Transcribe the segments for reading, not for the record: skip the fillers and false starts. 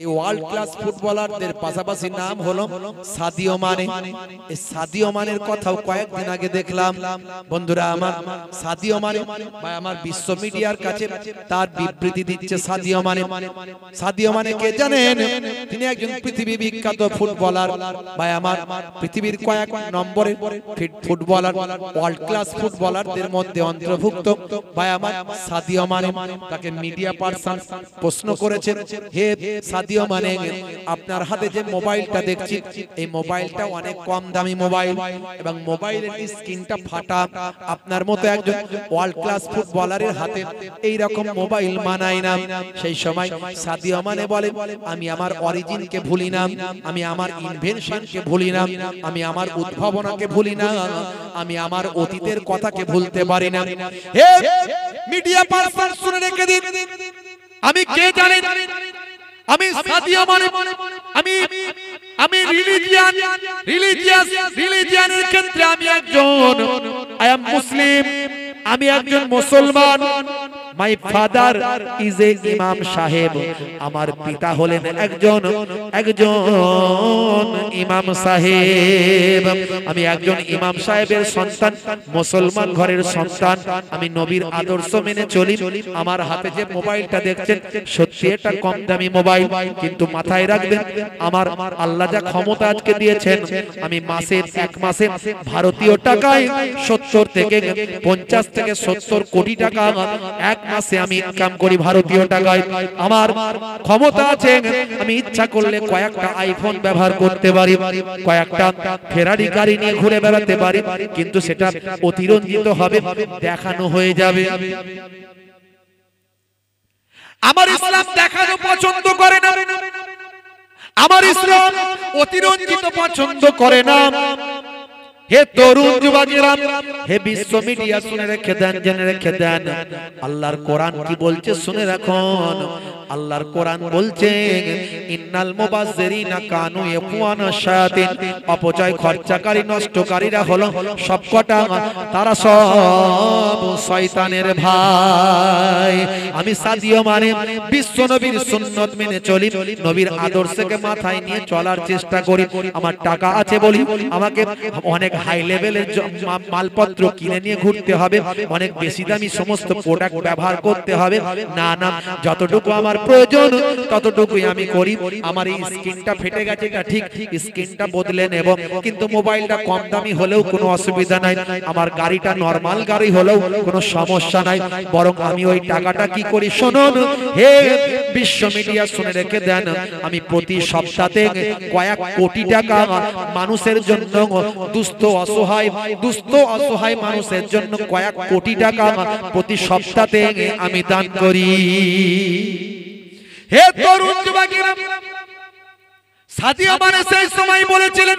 এই world class ফুটবলারদের পাশাপাশি নাম হলো সাদিও মানে। এই সাদিও মানের কথাও কয়েকদিন আগে দেখলাম বন্ধুরা আমার। সাদিও মানে ভাই আমার বিশ্ব মিডিয়ার কাছে তার বিবৃতি দিচ্ছে সাদিও মানে। সাদিও মানে কে জানেন? তিনি একজন পৃথিবী বিখ্যাত ফুটবলার ভাই আমার। পৃথিবীর কয়েক নম্বরে ফুটবলার, ওয়ার্ল্ড ক্লাস ফুটবলারদের মধ্যে অন্তর্ভুক্ত ভাই আমার সাদিও মানে। তাকে মিডিয়া পারসন প্রশ্ন করেছেন, হে সাদিও মানে, আপনার হাতে যে মোবাইলটা দেখছি এই মোবাইলটা অনেক কম দামি মোবাইল এবং মোবাইলের স্ক্রিনটা ফাটা। আপনার মতো একজন ওয়ার্ল্ড ক্লাস ফুটবলারের হাতে এই রকম মোবাইল মানায় না। সেই সময় সাদিও মানে বলে, আমি আমার অরিজিনকে ভুলি না, আমি আমার ইনভেনশনকে ভুলি না, আমি আমার উদ্ভাবনাকে ভুলি না, আমি আমার অতীতের কথাকে ভুলতে পারি না। হে মিডিয়া পারসন শুনে রেখে দিন, আমি কে জানেন? আমি সাদিও মানে। আমি রিলিজিয়ানের ক্ষেত্রে আমি একজন আই এম মুসলিম, আমি একজন মুসলমান। মাই ফাদার ইজ এ ইমাম সাহেব, আমার পিতা হলেন একজন ইমাম সাহেব। আমি একজন ইমাম সাহেবের সন্তান, মুসলমান ঘরের সন্তান। আমি নবীর আদর্শ মেনে চলি। আমার হাতে যে মোবাইলটা দেখছেন সত্যি এটা কম দামি মোবাইল, কিন্তু মাথায় রাখবেন আমার আল্লাহ যা ক্ষমতা আজকে দিয়েছেন, আমি এক মাসে ভারতীয় টাকায় 70 থেকে 50 থেকে 70 কোটি টাকা এক মাসে আমি ইনকাম করি ভারতীয় টাকায়। আমার ক্ষমতা আছে, আমি ইচ্ছা করলে কয়েকটা আইফোন ব্যবহার করতে পারি, কয়েকটা ফেরারি গাড়ি নিয়ে ঘুরে বেড়াতে পারি, কিন্তু সেটা অতিরঞ্জিত হবে, দেখানো হয়ে যাবে। আমার ইসলাম দেখানো পছন্দ করে না, আমার ইসলাম অতিরঞ্জিত পছন্দ করে না। হে তরুণ যুবকেরা, হে বিশ্ব মিডিয়া শুনে রেখে দেন, জেনে রেখে দেন, আল্লাহর কোরআন কি বলছে শুনে রাখুন। আল্লাহর কোরআন বলছে, ইন্নাল মুবাজ্জিরিনা কানু ইয়াকুনা শায়াতিন, অপচয় খরচাকারী নষ্টকারীরা হলো সবকটা, তারা সব শয়তানের ভাই। আমি সাদিও মানে বিশ্ব নবীর সুন্নাত মেনে চলি, নবীর আদর্শকে মাথায় নিয়ে চলার চেষ্টা করি। আমার টাকা আছে বলি আমাকে অনেক হাই লেভেলের মালপত্র কিনে নিয়ে ঘুরতে হবে, অনেক বেশি দামি সমস্ত প্রোডাক্ট ব্যবহার করতে হবে না। না, যতটুকু আমার প্রয়োজন ততটুকুই আমি করি। আমার এই স্ক্রিনটা ফেটে গেছে, এটা ঠিক, স্ক্রিনটা বদলে নেব, কিন্তু মোবাইলটা কম দামি হলেও কোনো অসুবিধা নাই, আমার গাড়িটা নরমাল গাড়ি হলেও কোনো সমস্যা নাই। বরং আমি ওই টাকাটা কি করি শুনুন, হে বিশ্ব মিডিয়া শুনে রেখে দেন, আমি প্রতি সপ্তাহে কয়েক কোটি টাকা মানুষের জন্য, দুস্থ অসহায় মানুষের জন্য কয়েক কোটি টাকা প্রতি সপ্তাহে আমি দান করি। হে তরুণ যুবকেরা, সাদিও মানে সেই সময় বলেছিলেন,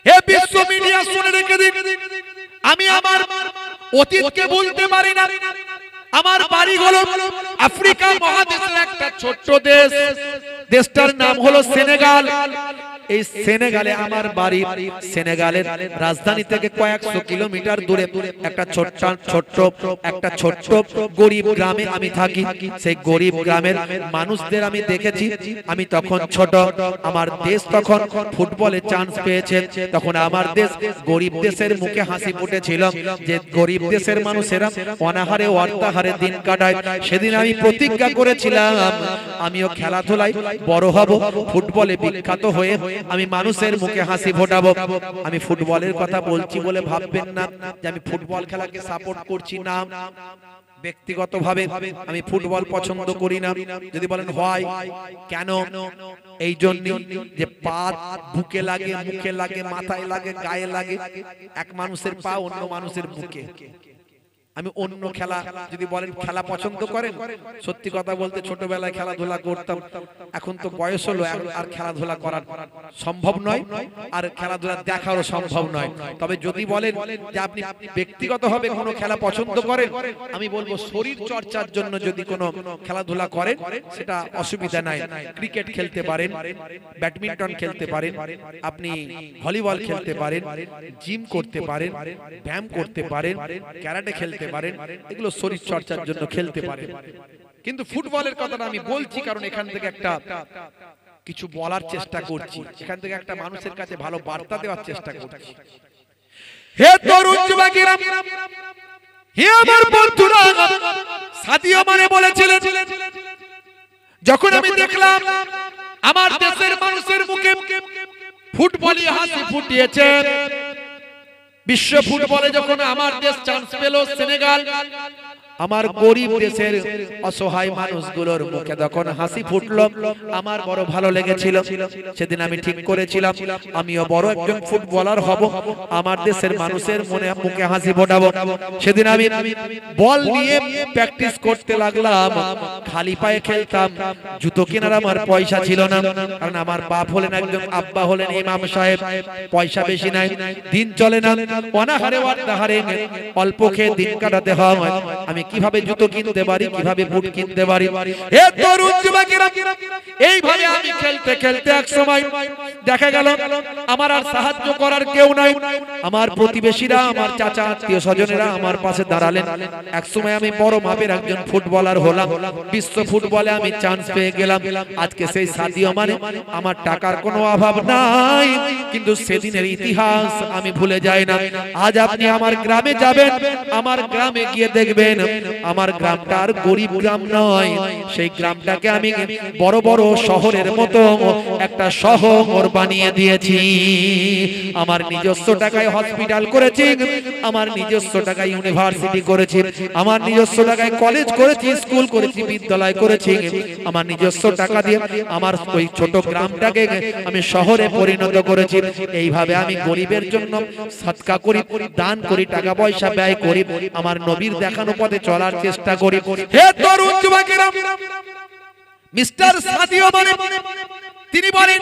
হে বিশ্ব মিডিয়া শুনে রেখে দিন, আমি আমার অতীতকে ভুলতে পারি না। আমার বাড়ি হলো আফ্রিকা মহাদেশের একটা ছোট্ট দেশ, দেশটার নাম হলো সেনেগাল। এই সেনেগালে আমার বাড়ি। সেনেগালের রাজধানী থেকে কয়েকশো কিলোমিটার দূরে একটা ছোট্ট গরিব গ্রামে আমি থাকি। সেই গরিব গ্রামের মানুষদের আমি দেখেছি, আমি তখন ছোট, আমার দেশ তখন ফুটবলে চান্স পেয়েছে, তখন আমার দেশ গরিব দেশের মুখে হাসি ফুটেছিল যে গরিব দেশের মানুষেরা অনাহারে অর্থাহারে দিন কাটায়। সেদিন আমি প্রতিজ্ঞা করেছিলাম আমিও খেলাধুলায় বড় হব, ফুটবলে বিখ্যাত হয়ে আমি মানুষের মুখে হাসি ফোটাবো। আমি ফুটবলের কথা বলছি বলে ভাববেন না যে আমি ফুটবল খেলাকে সাপোর্ট করছি না। ব্যক্তিগতভাবে আমি ফুটবল পছন্দ করি না। যদি বলেন হয় কেন, এই জন্য যে পা বুকে লাগে, মুখে লাগে, মাথায় লাগে, গায়ে লাগে। এক মানুষের পা অন্য মানুষের বুকে। আমি অন্য খেলা, যদি বলেন খেলা পছন্দ করেন, সত্যি কথা বলতে ছোটবেলায় খেলাধুলা করতাম, এখন তো বয়স হলো, আর খেলাধুলা করা সম্ভব নয়, আর খেলাধুলা দেখারও সম্ভব নয়। তবে যদি বলেন যে আপনি ব্যক্তিগতভাবে কোনো খেলা পছন্দ করেন, আমি বলবো শরীর চর্চার জন্য যদি কোনো খেলাধুলা করেন সেটা অসুবিধা নাই। ক্রিকেট খেলতে পারেন, ব্যাডমিন্টন খেলতে পারেন, আপনি ভলিবল খেলতে পারেন, জিম করতে পারেন, ব্যায়াম করতে পারেন, ক্যারাটে খেলতে পারেন, এগুলো শরীর চর্চার জন্য খেলতে পারেন। কিন্তু ফুটবলের কথাটা আমি বলছি কারণ এখান থেকে একটা কিছু বলার চেষ্টা করছি, এখান থেকে একটা মানুষের কাছে ভালো বার্তা দেওয়ার চেষ্টা করছি। হে তরুণ যুবকেরা, হে আমার বন্ধুরা, সাদিও মানে বলেছিলেন, যখন আমি দেখলাম আমার দেশের মানুষের মুখে ফুটবলই হাসি ফুটিয়েছে, বিশ্ব ফুটবলে যখন আমার দেশ চান্স পেল, সেনেগাল, আমার গরিব দেশের অসহায় মানুষগুলোর মুখে যখন হাসি ফুটলো, আমার বড় ভালো লেগেছিল। সেদিন আমি ঠিক করেছিলাম আমিও বড় একজন ফুটবলার হব, আমার দেশের মানুষের মনে মুখে হাসি ফোটাবো। সেদিন আমি বল নিয়ে প্র্যাকটিস করতে লাগলাম, খালি পায়ে খেলতাম, জুতো কেনার আমার পয়সা ছিল না, কারণ আমার বাপ হলেন একজন, আব্বা হলেন ইমাম সাহেব, পয়সা বেশি নাই, দিন চলে না, অনাহারে ওয়াদাহারে অল্প খেয়ে দিন কাটাতে হয়। আমি কিভাবে জুতো কিনতে পারি, কিভাবে বুট কিনতে পারি? হে তরুণ যুবকেরা, এইভাবে আমি খেলতে খেলতে এক সময় দেখা গেল আমার আর সাহায্য করার কেউ নাই, আমার প্রতিবেশীরা, আমার চাচা আত্মীয় স্বজনেরা আমার পাশে দাঁড়ালেন। এক সময় আমি বড় মাপের একজন ফুটবলার হলাম, বিশ্ব ফুটবলে আমি চান্স পেয়ে গেলাম। আজকে সেই সাদিও মানে, আমার টাকার কোনো অভাব নাই, কিন্তু সেদিনের ইতিহাস আমি ভুলে যাই না। আজ আপনি আমার গ্রামে যাবেন, আমার গ্রামে গিয়ে দেখবেন আমার গ্রামটা আর গরিব গ্রাম নয়, সেই গ্রামটাকে আমি বড় বড় শহরের মতো একটা শহর বানিয়ে দিয়েছি। আমার নিজস্ব টাকায় হসপিটাল করেছি, আমার নিজস্ব টাকায় ইউনিভার্সিটি করেছি, আমার নিজস্ব টাকায় কলেজ করেছি, স্কুল করেছি, বিদ্যালয় করেছি, আমার নিজস্ব টাকা দিয়ে আমার ওই ছোট গ্রামটাকে আমি শহরে পরিণত করেছি। এইভাবে আমি গরিবের জন্য সদকা করি, দান করি, টাকা পয়সা ব্যয় করি, আমার নবীর দেখানো পথে চলার চেষ্টা করি। হে তরুণ যুবকেরা, মিস্টার সাদিও মানে তিনি বলেন,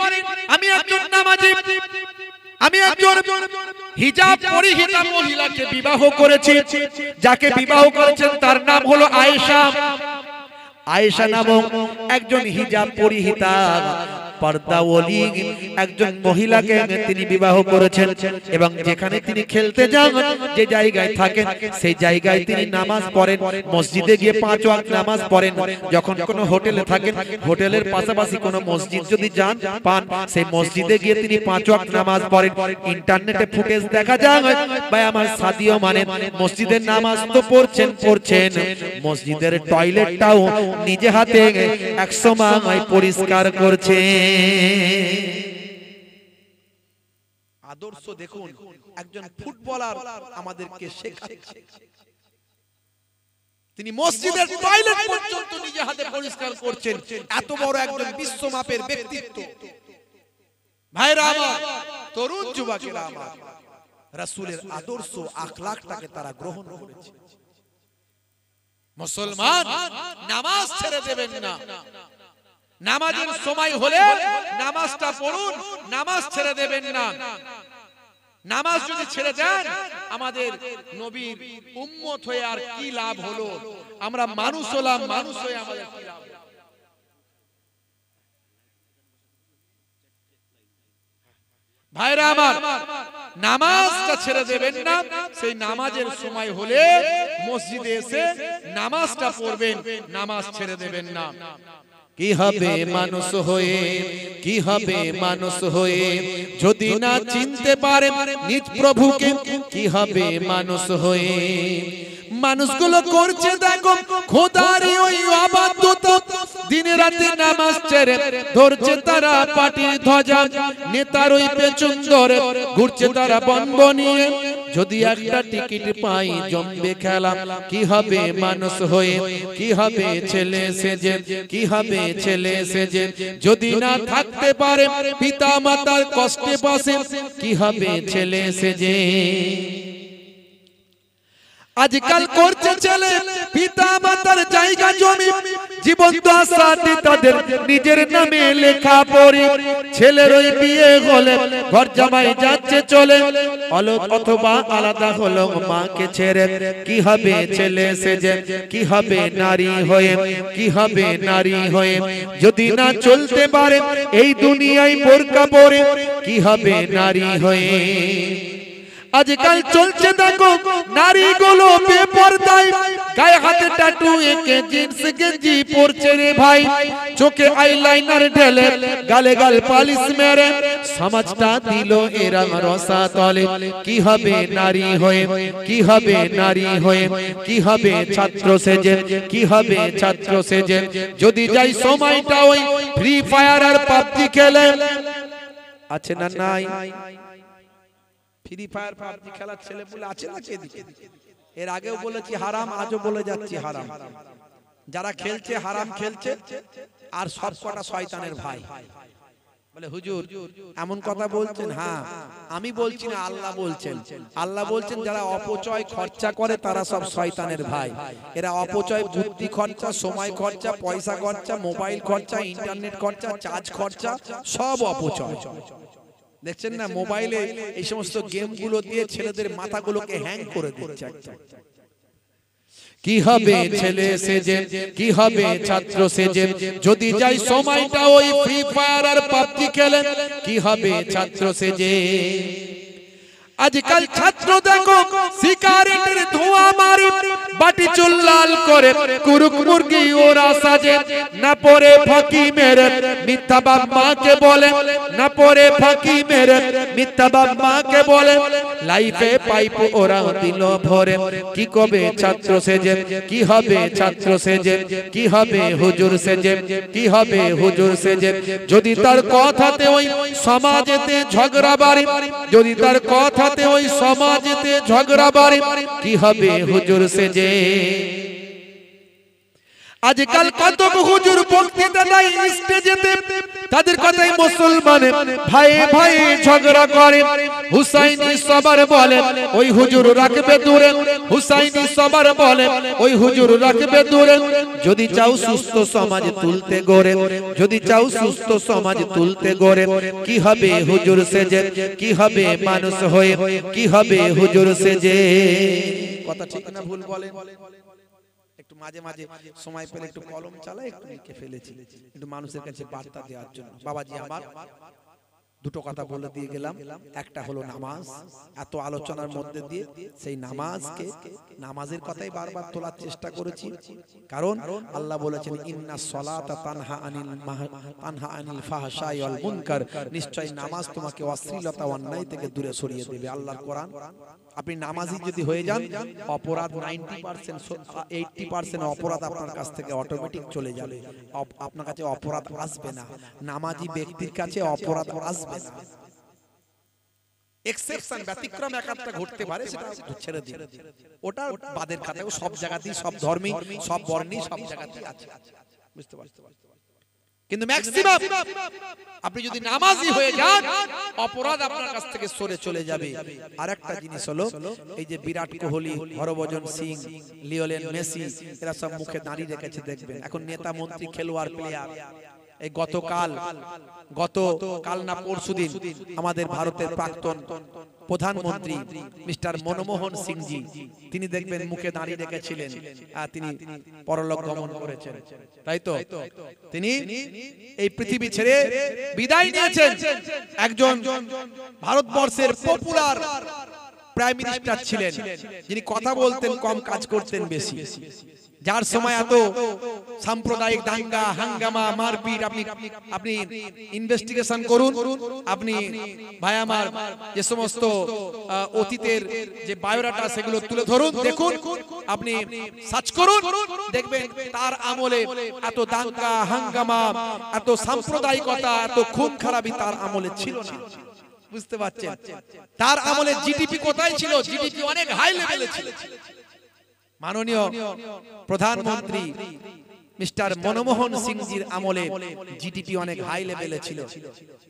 আমি একজন নামাজি, আমি একজন হিজাব পরিহিতা মহিলাকে বিবাহ করেছি, যাকে বিবাহ করেছেন তার নাম হলো আয়েশা। আয়েশা নামক একজন হিজাব পরিহিতা পর্দাওয়ালি একজন মহিলাকে তিনি বিবাহ করেছেন, এবং যেখানে তিনি খেলতে যান, যে জায়গায় থাকেন, সেই জায়গায় তিনি নামাজ পড়েন, মসজিদে গিয়ে 5 ওয়াক্ত নামাজ পড়েন। যখন কোনো হোটেলে থাকেন, হোটেলের পাশাপাশি কোনো মসজিদ যদি যান পান, সেই মসজিদে গিয়ে তিনি 5 ওয়াক্ত নামাজ পড়েন। ইন্টারনেটে ফুটেজ দেখা যায়, ভাই আমার সাদিও মানে মসজিদের নামাজ তো পড়ছেন, মসজিদের টয়লেটটাও নিজে হাতে 100 মায় পরিষ্কার করছে। আদর্শ দেখুন, একজন ফুটবলার আমাদেরকে শেখাচ্ছে, তিনি মসজিদের টয়লেট পর্যন্ত নিজে হাতে পরিষ্কার করছেন। এত বড় একজন বিশ্বমাপের ব্যক্তিত্ব। ভাইরা আমার, তরুণ যুবকেরা আমার, রাসূলের আদর্শ আখলাকটাকে তারা গ্রহণ করেছে। মুসলমান নামাজ ছেড়ে দেবেন না, নামাজের সময় হলে নামাজটা পড়ুন, নামাজ ছেড়ে দেবেন না। নামাজ যদি ছেড়ে দেন, আমাদের নবীর উম্মত হয়ে আর কি লাভ হলো? আমরা মানুষ হলাম, মানুষ হয়ে আমাদের কি লাভ? ভাইরা আমার, নামাজটা ছেড়ে দেবেন না। সেই নামাজের সময় হলে মসজিদে এসে নামাজটা পড়বেন, নামাজ ছেড়ে দেবেন না। কি হবে মানুষ হয়ে, কি হবে মানুষ হয়ে যদি না চিনতে পারে নিজ প্রভুকে? কি হবে মানুষ হয়ে? মানুষগুলো করছে দেখো খোদারই ওই অবাধ্যতা, দিনে রাতে নামাজ ছেড়ে ধরছে তারা পাটির ধ্বজা, নেতার ওই পেছন ধরে ঘুরছে তারা বনব নিয়ে। যদি একটা টিকিট পাই জমবে খেলা, কি হবে মানুষ হয়ে? কি হবে ছেলে সেজে, কি হবে ছেলে সেজে যদি না থাকতে পারে পিতা মাতার কষ্টে পাশে? কি হবে ছেলে সেজে? আজকাল করছে ছেলে পিতা মাতার জায়গা জমি, জীবন্ত আশাটি তাদের নিজের নামে লেখা পড়ি। ছেলের ওই বিয়ে হলে ঘর জামাই যাচ্ছে চলে, অথবা আলাদা হলো মাকে ছেড়ে। কি হবে ছেলে সেজে, কি হবে নারী হয়ে? কি হবে নারী হয়ে যদি না চলতে পারে এই দুনিয়ায় বোরকা পরে? কি হবে নারী হয়ে? আজকাল চলছে দেখো নারীগুলো বেপরদায়, গায়ে হাতে ট্যাটু এঁকে জিন্স গেঞ্জি পরছে রে ভাই, চোখে আইলাইনার ঢেলে গালে গাল পালিশ মেরে সমাজটা দিল এরা রসাতলে। কি হবে নারী হয়ে, কি হবে নারী হয়ে, কি হবে ছাত্র সেজে, কি হবে ছাত্র সেজে যদি যাই সময়টা ওই ফ্রি ফায়ার আর পাবজি খেলে। আছে না নাই ফ্রি ফায়ার পাবজি খেলার ছেলে বলে আছে না এদিকে? এর আগেও বলেছি হারাম, আজও বলে যাচ্ছি হারাম। যারা খেলছে হারাম খেলছে, আর সব কটা শয়তানের ভাই। বলে হুজুর এমন কথা বলছেন? হ্যাঁ আমি বলছি না, আল্লাহ বলছেন। আল্লাহ বলছেন যারা অপচয় খরচা করে তারা সব শয়তানের ভাই। এরা অপচয় বুদ্ধি খরচা, সময় খরচা, পয়সা খরচা, মোবাইল খরচা, ইন্টারনেট খরচা, চার্জ খরচা, সব অপচয়। দেখছেন না মোবাইলে এই সমস্ত গেমগুলো দিয়ে ছেলেদের মাথাগুলোকে হ্যাং করে দিচ্ছে। কি হবে ছেলে সেজে, কি হবে ছাত্র সেজে যদি যাই সময়টা ওই ফ্রি ফায়ার আর পাবজি খেলে। কি হবে ছাত্র সেজে? আজকাল ছাত্র দেখো সিগারেটের ধোঁয়া মারে, বাটি চুল লাল করে কুরুক মুরগি ওরা সাজে। না পরে ফাঁকি মেরে মিথ্যা বাপ মাকে বলে, না পরে ফাঁকি মেরে মিথ্যা বাপ মাকে বলে। লাইফে পাইপ ওরা দিল ভরে। কি কবে ছাত্র সেজে, কি হবে ছাত্র সেজে, কি হবে হুজুর সেজে, কি হবে হুজুর সেজে যদি তার কথাতে ওই সমাজেতে ঝগড়া বাড়ে, যদি তার কথা ওই সমাজেতে ঝগড়া বাড়ে। কি হবে হুজুর সেজে? আজকাল কত হুজুর বক্তৃতা দেয় স্টেজেতে, তাদের কথাই মুসলমান ভাই ভাই ঝগড়া করে। হুসাইনি সবার বলে ওই হুজুর রাখবে দূরে, হুসাইনি সবার বলে ওই হুজুর রাখবে দূরে। যদি চাও সুস্থ সমাজ তুলতে গড়ে, যদি চাও সুস্থ সমাজ তুলতে গড়ে। কি হবে হুজুর সেজে, কি হবে মানুষ হয়ে, কি হবে হুজুর সেজে? কথা ঠিক না ভুল বলেন? একটু মাঝে মাঝে সময় পেলে একটু কলম চালা, একটু লিখে ফেলেছি একটু মানুষের কাছে বার্তা দেওয়ার জন্য। বাবাজি আমার দুটো কথা বলে দিয়ে গেলাম। একটা হলো নামাজ। এত আলোচনার মধ্যে দিয়ে সেই নামাজকে, নামাজের কথাই বারবার তোলার চেষ্টা করেছি, কারণ আল্লাহ বলেছেন ইন্নাস সালাতা তানহা আনিল ফাহশাই ওয়াল মুনকার, নিশ্চয় নামাজ তোমাকে অশ্লীলতা অন্যায় থেকে দূরে সরিয়ে দেবে। আল্লাহর কোরআন। আপনি নামাজি যদি হয়ে যান, অপরাধ 90% 80% অপরাধ আপনার কাছ থেকে অটোমেটিক চলে যাবে। আপনার কাছে অপরাধ আসবে না। নামাজি ব্যক্তির কাছে অপরাধ আসবে না। এক্সেপশন, ব্যতিক্রম এক একটা ঘটতে পারে, সেটা ছেড়ে দিন। ওটা বাদের খাতায় সব জায়গাতেই, সব ধর্মে, সব বর্ণে, সব জায়গাতেই আছে। বুঝতে পারছেন? কিন্তু ম্যাক্সিমাম আপনি যদি নামাজি হয়ে যান, অপরাধ আপনার কাছ থেকে সরে চলে যাবে। আরেকটা জিনিস হলো এই যে বিরাট কোহলি, হরভজন সিং, লিওনেল মেসি, এরা সব মুখে দাঁড়িয়ে রেখেছে দেখবেন। এখন নেতা মন্ত্রী খেলোয়াড় প্লেয়ার। এই গতকাল না পরশুদিন আমাদের ভারতের প্রাক্তন প্রধানমন্ত্রী মিস্টার মনমোহন সিংজি, তিনি দেখবেন মুখে দাঁড়িয়ে রেখেছিলেন, তিনি পরলোক গমন করেছেন, তাই তো? তিনি এই পৃথিবী ছেড়ে বিদায় নিয়েছেন। একজন ভারতবর্ষের পপুলার প্রাইম মিনিস্টার ছিলেন, যিনি কথা বলতেন কম, কাজ করতেন বেশি, যার সময় এত সাম্প্রদায়িক দাঙ্গা হাঙ্গামা মারপিট। আপনি ইনভেস্টিগেশন করুন, আপনি ভাই আমার যে সমস্ত অতীতের যে বায়োডাটা সেগুলো তুলে ধরুন, দেখুন, আপনি সার্চ করুন, দেখবেন তার আমলে এত দাঙ্গা হাঙ্গামা, এত সাম্প্রদায়িকতা, এত খুন খারাপি তার আমলে ছিল না। বুঝতে পারছেন? তার আমলে জিডিপি কোথায় ছিল? জিডিপি অনেক হাই লেভেলে ছিল। মাননীয় প্রধানমন্ত্রী মিস্টার মনমোহন সিংজির আমলে জিডিপি অনেক হাই লেভেলে ছিল।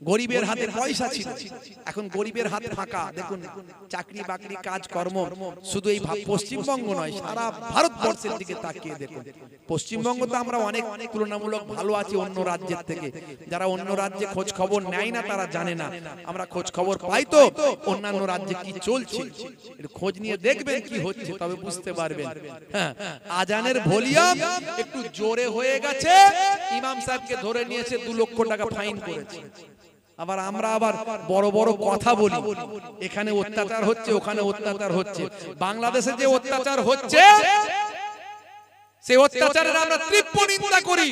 গরিবের হাতে পয়সা ছিল, এখন গরিবের হাত ফাঁকা। দেখুন চাকরি বাকরি কাজ কর্ম শুধু এই পশ্চিমবঙ্গ নয়, সারা ভারতবর্ষের দিকে তাকিয়ে দেখুন। পশ্চিমবঙ্গ তো আমরা অনেক তুলনামূলক ভালো আছি অন্য রাজ্যের থেকে। যারা অন্য রাজ্যে খোঁজ খবর নেয় না তারা জানে না, আমরা খোঁজ খবর পাই তো অন্যান্য রাজ্যে কি চলছে, খোঁজ নিয়ে দেখবেন কি হচ্ছে, তবে বুঝতে পারবেন। হ্যাঁ, আজানের ভলিউম একটু জোরে হয়ে গেছে, ইমাম সাহেবকে ধরে নিয়েছে, 2 লক্ষ টাকা ফাইন করেছে। আবার আমরা আবার বড় বড় কথা বলি, এখানে অত্যাচার হচ্ছে ওখানে অত্যাচার হচ্ছে। বাংলাদেশে যে অত্যাচার হচ্ছে সেই অত্যাচারের আমরা তীব্র নিন্দা করি।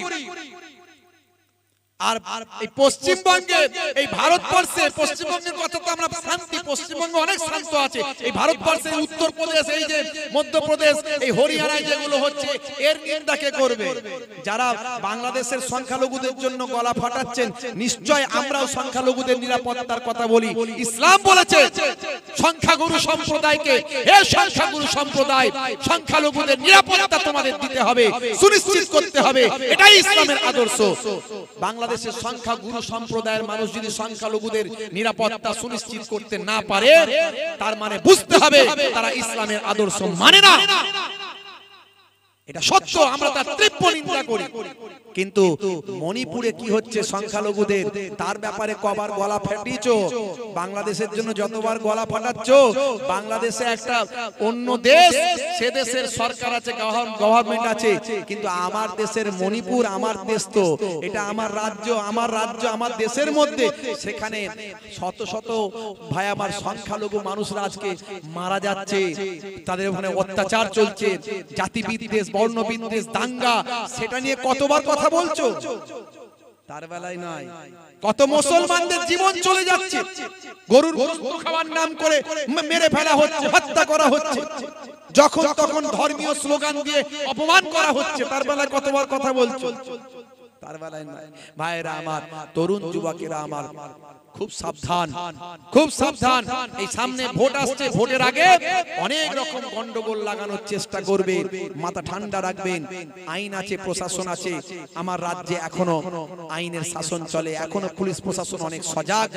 আর এই পশ্চিমবঙ্গে, এই ভারতবর্ষে, পশ্চিমবঙ্গের কথা তো আমরা শান্তি, পশ্চিমবঙ্গ অনেক শান্ত আছে। এই ভারতবর্ষে উত্তরপ্রদেশ, এই যে মধ্যপ্রদেশ, এই হরিয়ানায় যেগুলো হচ্ছে এর নিন্দা কে করবে? যারা বাংলাদেশের সংখ্যালঘুদের জন্য গলা ফাটাচ্ছেন, নিশ্চয় আমরাও সংখ্যালঘুদের নিরাপত্তার কথা বলি। ইসলাম বলেছে সংখ্যাগুরু সম্প্রদায়কে, হে সংখ্যাগুরু সম্প্রদায়, সংখ্যালঘুদের নিরাপত্তা তোমাদের দিতে হবে, সুনিশ্চিত করতে হবে। এটাই ইসলামের আদর্শ। বাংলাদেশের সংখ্যাগুরু সম্প্রদায়ের মানুষ যদি সংখ্যালঘুদের নিরাপত্তা সুনিশ্চিত করতে না পারে, তার মানে বুঝতে হবে তারা ইসলামের আদর্শ মানে না। এটা সত্য, আমরা তার তীব্র নিন্দা করি। কিন্তু মণিপুরে কি হচ্ছে সংখ্যালঘুদের, তার ব্যাপারে কবার গলা ফাটিয়েছো? বাংলাদেশের জন্য যতবার গলা ফাটাচ্ছ, বাংলাদেশে একটা অন্য দেশ, সে দেশের সরকার আছে, গভর্নমেন্ট আছে, কিন্তু আমার দেশের মণিপুর আমার দেশ, তো এটা আমার রাজ্য, আমার রাজ্য আমার দেশের মধ্যে, সেখানে শত শত ভাই আমার সংখ্যালঘু মানুষরা আজকে মারা যাচ্ছে, তাদের ওখানে অত্যাচার চলছে, জাতি বিদ্বেষ, বর্ণ বিদ্বেষ, দাঙ্গা, সেটা নিয়ে কতবার কথা বলছো? তার বেলায় নাই। কত মুসলমানদের জীবন চলে যাচ্ছে, গরুর গোশত খাওয়ার নাম করে মেরে ফেলা হচ্ছে, হত্যা করা হচ্ছে, যখন তখন ধর্মীয় স্লোগান দিয়ে অপমান করা হচ্ছে, তার বেলায় কতবার কথা বলছো? তার বেলায় নাই। ভাইরা আমার, তরুণ যুবকেরা আমার, খুব সাবধান, খুব সাবধান। এই সামনে ভোট আসছে, ভোটের আগে অনেক রকম গন্ডগোল লাগানোর চেষ্টা করবে, মাথা ঠান্ডা রাখবেন। আইন আছে, প্রশাসন আছে, আমার রাজ্যে এখনো আইনের শাসন চলে, এখনো পুলিশ প্রশাসন অনেক সজাগ,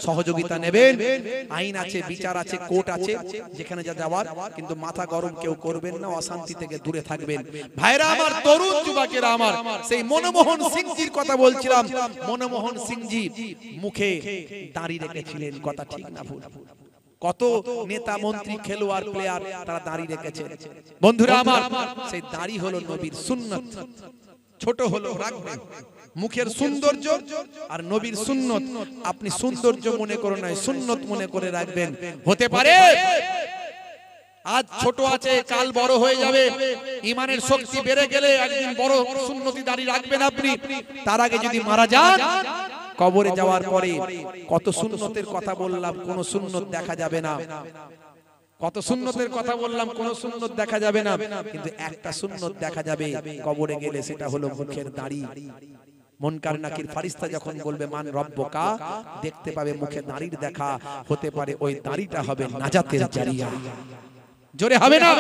সহযোগিতা নেবেন। আইন আছে, বিচার আছে, কোর্ট আছে, যেখানে যা যাওয়ার, কিন্তু মাথা গরম কেউ করবেন না, অশান্তি থেকে দূরে থাকবেন। ভাইরা আমার, তরুণ যুবকেরা আমার, সেই মনমোহন সিংজির কথা বলছিলাম। মনমোহন সিংজি মুখে দাড়ি রেখেছিলেন, কথা ঠিক না ভুল? কত নেতা মন্ত্রী, খেলোয়াড়, প্লেয়ার তারা দাড়ি রেখেছেন। বন্ধুরা আমার, সেই দাড়ি হলো নবীর সুন্নত। ছোট হলো রাখবেন, মুখের সৌন্দর্য আর নবীর সুন্নত আপনি সৌন্দর্য মনে করে নয়, সুন্নত মনে করে রাখবেন। হতে পারে আজ ছোট আছে, কাল বড় হয়ে যাবে, ইমানের শক্তি বেড়ে গেলে একদিন বড় সুন্নতি দাড়ি রাখবেন আপনি। তার আগে যদি মারা যান, কবরে যাওয়ার পরে কত সুন্নতের কথা বললাম, কোন সুন্নত দেখা যাবে না। কত সুন্নতের কথা বললাম, কোন সুন্নত দেখা যাবে না, কিন্তু একটা সুন্নত দেখা যাবে কবরে গেলে, সেটা হলো মুখের দাড়ি। মুনকার নাকির ফারিস্তা যখন বলবে মান রব্বুকা, দেখতে পাবে মুখে দাড়ির দেখা। হতে পারে ওই দাড়িটা হবে নাজাতের জারিয়া। জোরে হবে না?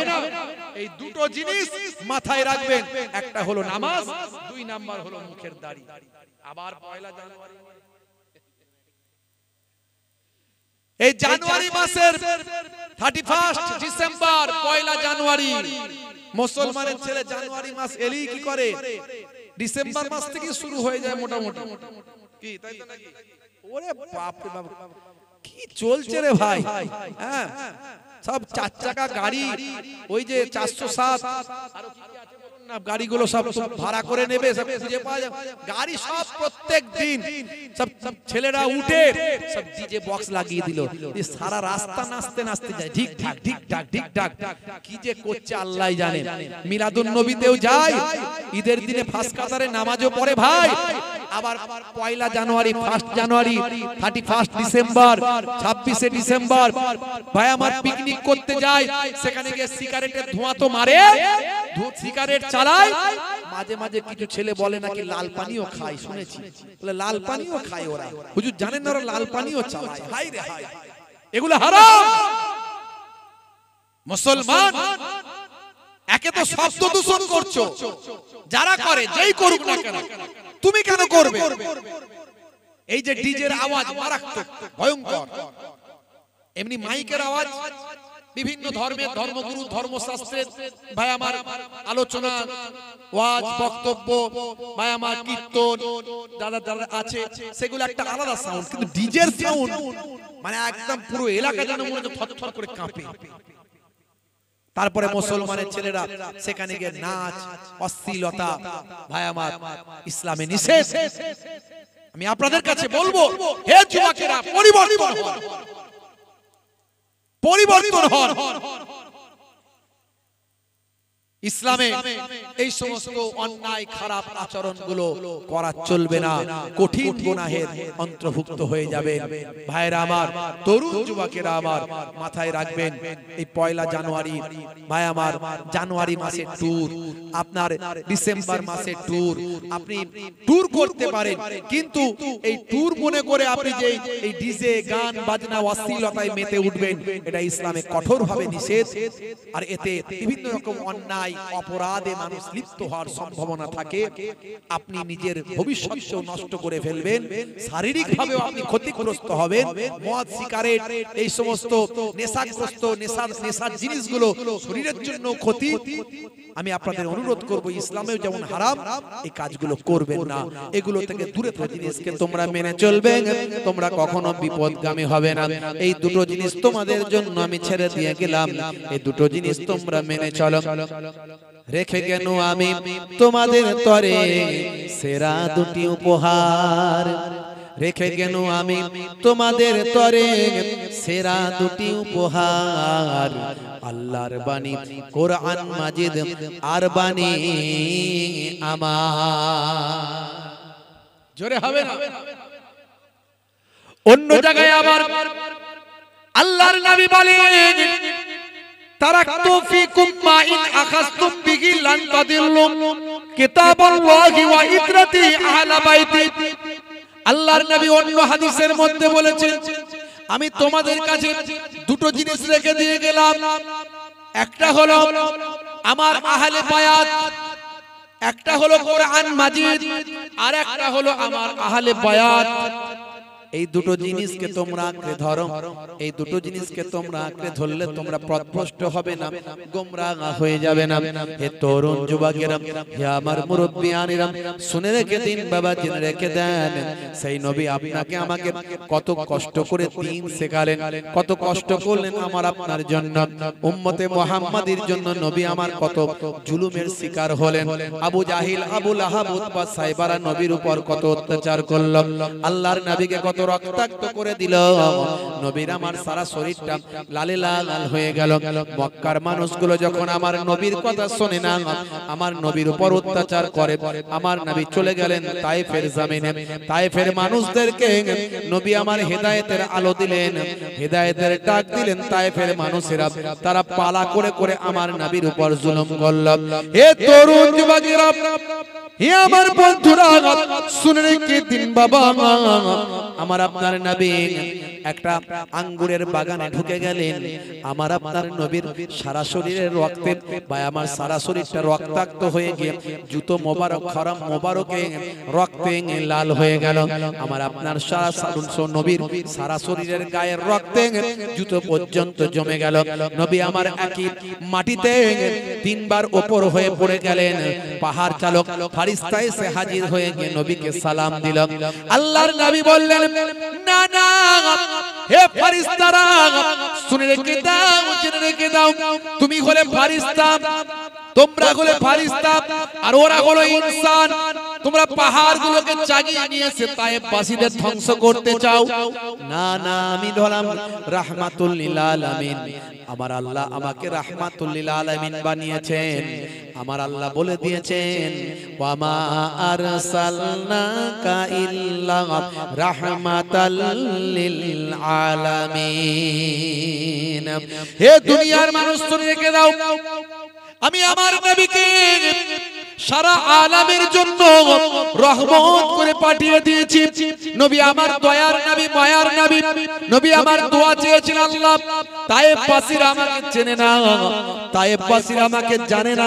এই দুটো জিনিস মাথায় রাখবেন, একটা হলো নামাজ, দুই নাম্বার হলো মুখের দাড়ি। আবার পয়লা জানুয়ারি, এই জানুয়ারি মাসের 31 ডিসেম্বর, পয়লা জানুয়ারি, মুসলমানের ছেলে জানুয়ারি মাস এলেই কি করে, ডিসেম্বর মাস থেকে শুরু হয়ে যায় মোটামুটি, কি তাই তো নাকি? ওরে বাপ রে বাপ, কি চলছে রে ভাই! হ্যাঁ, সব 4 চাকা গাড়ি, ওই যে 407 আর গাড়িগুলো সব ভাড়া করে নেবে, সব খুঁজে পাওয়া যায় গাড়ি, সব প্রত্যেক দিন সব ছেলেরা উঠে সব ডিজে বক্স লাগিয়ে দিল, সারা রাস্তা নাচতে নাচতে যায়, ঠিক ঠাক ঠিক ঠাক ঠিক ঠাক, কি যে করছে আল্লাহই জানে। মিলাদুন নবীতেও যায়, ঈদের দিনে ফার্স্ট কাতারে নামাজও পড়ে ভাই। আবার পয়লা জানুয়ারি, 1 জানুয়ারি, 31 ডিসেম্বর, 26 ডিসেম্বর ভাই আমার পিকনিক করতে যায়, সেখানে গিয়ে সিগারেটের ধোঁয়া তো মারে, সিগারেট চালায়, মাঝে মাঝে কিছু ছেলে বলে নাকি লাল পানিও খায়, শুনেছি বলে লাল পানিও খায় ওরা। হুজুর জানেন না ওরা লাল পানিও চালায়? হায় রে হায়, এগুলো হারাম। মুসলমান, একে তো শব্দ দূষণ করছো, যারা করে যেই করুক না কেন, তুমি কেন করবে? এই যে ডিজের আওয়াজ মারাত্মক ভয়ঙ্কর, এমনি মাইকের আওয়াজ, বিভিন্ন ধর্মের ধর্মগুরু, ধর্মশাস্ত্রের ভাই আমার আলোচনা, ওয়াজ, বক্তব্য, ভাই আমার কীর্তন যারা যারা আছে, সেগুলো একটা আলাদা সাউন্ড, কিন্তু ডিজের সাউন্ড মানে একদম পুরো এলাকা যেন মনে হচ্ছে থরথর করে কাঁপে। তারপরে মুসলমানের ছেলেরা সেখানে গিয়ে নাচ, অশ্লীলতা, ভাই আমার ইসলামে নিষেধ। আমি আপনাদের কাছে বলবো, হে যুবকেরা, পরিবর্তন হন, পরিবর্তন হন। ইসলামে এই সমস্ত অন্যায় খারাপ আচরণগুলো করা চলবে না, কঠিন গুনাহের অন্তর্ভুক্ত হয়ে যাবে। ভাইরা আমার, তরুণ যুবকেরা আমার, মাথায় রাখবেন, এই পয়লা জানুয়ারি, ভাই আমার, জানুয়ারি মাসে ট্যুর, আপনার ডিসেম্বর মাসে ট্যুর, আপনি ট্যুর করতে পারেন, কিন্তু এই ট্যুর মনে করে আপনি যে এই ডিজে গান বাজনা অশ্লীলতায় মেতে উঠবেন, এটা ইসলামে কঠোরভাবে নিষেধ। আর এতে বিভিন্ন রকম অন্যায় অপরাধে মানুষ লিপ্ত হওয়ার সম্ভাবনা থাকে। আপনি নিজের ভবিষ্যৎও নষ্ট করে ফেলবেন, শারীরিকভাবেও আপনি ক্ষতিগ্রস্ত হবেন। মদ, সিগারেট, এই সমস্ত নেশাগ্রস্ত নেশার জিনিসগুলো শরীরের জন্য ক্ষতি। আমি আপনাদের অনুরোধ করব, ইসলামেও যেমন হারাম, এই কাজগুলো করবেন না। এগুলো থেকে দূরে থাকা জিনিসকে তোমরা মেনে চলবে, তোমরা কখনো বিপদগামী হবে না। এই দুটো জিনিস তোমাদের জন্য আমি ছেড়ে দিয়ে গেলাম, এই দুটো জিনিস তোমরা মেনে চলো। রেখে কেন আমি তোমাদের তরে সেরা দুটি উপহার, রেখে কেন আমি তোমাদের তরে সেরা দুটি উপহার, আল্লাহর বাণী কোরআন মাজিদ আর বাণী আমার। জোরে হবে না? অন্য জায়গায় আবার আল্লাহর নবী বলেন, তারাকতু ফিকুম মা ইন আখাযতুম বিহি লান তাদিল্লু কিতাবাল্লাহি ওয়া ইতরাতি আহলা বাইতি। আল্লাহর নবী অন্য হাদিসের মধ্যে বলেছেন, আমি তোমাদের কাছে দুটো জিনিস রেখে দিয়ে গেলাম, একটা হলো আমার আহলে বায়াত, একটা হলো কোরআন মাজিদ, আর একটা হলো আমার আহলে বায়াত। এই দুটো জিনিসকে তোমরা আঁকড়ে ধরো, এই দুটো জিনিসকে তোমরা আঁকড়ে ধরলে তোমরা পথভ্রষ্ট হবে না, গোমরাহ হয়ে যাবে না। হে তরুণ যুবকেরা, হে আমার মুরব্বিয়ানেরা, শুনে রেখে দিন বাবা, জেনে রেখে দেন, সেই নবী আপনাকে আমাকে কত কষ্ট করে দ্বীন শেখালেন, কত কষ্ট করলেন আমার আপনার জন্য। উম্মতে মুহাম্মাদির জন্য নবী আমার কত জুলুমের শিকার হলেন। আবু জাহিল, আবু লাহাব, উতবা, সাইবারা নবীর উপর কত অত্যাচার করল, আল্লাহর নবীকে কত রক্তাক্ত করে দিল। নবীর আমার সারা শরীরটা লালে লাল হয়ে গেল। মক্কার মানুষগুলো যখন আমার নবীর কথা শোনে না, আমার নবীর উপর অত্যাচার করে, আমার নবী চলে গেলেন তায়েফের জমিনে। তায়েফের মানুষদেরকে নবী আমার হেদায়েতের আলো দিলেন, হেদায়েতের ডাক দিলেন। তায়েফের মানুষেরা তারা পালা করে করে আমার নবীর উপর জুলুম করল। হে তরুণ যুবকেরা, হে আমার বন্ধুরা, শুনে রেখে দিন বাবা, আমার আপনার নবী একটা আঙ্গুরের বাগানে ঢুকে গেলেন। আমার আপনার নবীর সারা শরীরের রক্তে বা আমার সারা শরীরটা রক্তাক্ত হয়ে গিয়ে জুতো মোবারক, খরম মোবারকে রক্তে লাল হয়ে গেল। আমার আপনার নবীর সারা শরীরের গায়ের রক্তে জুতো পর্যন্ত জমে গেল। নবী আমার একই মাটিতে তিনবার ওপর হয়ে পড়ে গেলেন। পাহাড় চালক ফারিস্তা এসে হাজির হয়ে গিয়ে নবীকে সালাম দিল। আল্লাহর নবী বললেন, না না, হে ফারিস্তারা, শুনে রেখে দাও, জেনে রেখে দাও, তুমি হলে ফারিস্তা, তোমরা হলে ফারিস্তা, আর ওরা হলো ইনসান। তোমরা পাহাড়গুলোকে চাগিয়ে নিয়ে এসে তায়েফবাসীদের ধ্বংস করতে চাও। না না, আমি হলাম রাহমাতুল লিল আলামিন। আমার আল্লাহ আমাকে রাহমাতুল লিল আলামিন বানিয়েছেন। আমার আল্লাহ বলে দিয়েছেন, ওয়া মা আরসালনাকা ইল্লা রাহমাতাল লিল আলামিন। হে দুনিয়ার মানুষ, শুনে রেখে দাও, আমি আমার নবীকে সারা আলামের জন্য রহমত করে পাঠিয়ে দিয়েছি। নবী আমার দয়ার নবী, মায়ার নবী। নবী আমার দোয়া চেয়েছেন, আল্লাহ তায়েফবাসীরা আমাকে চেনে না, তায়েফবাসীরা আমাকে জানে না,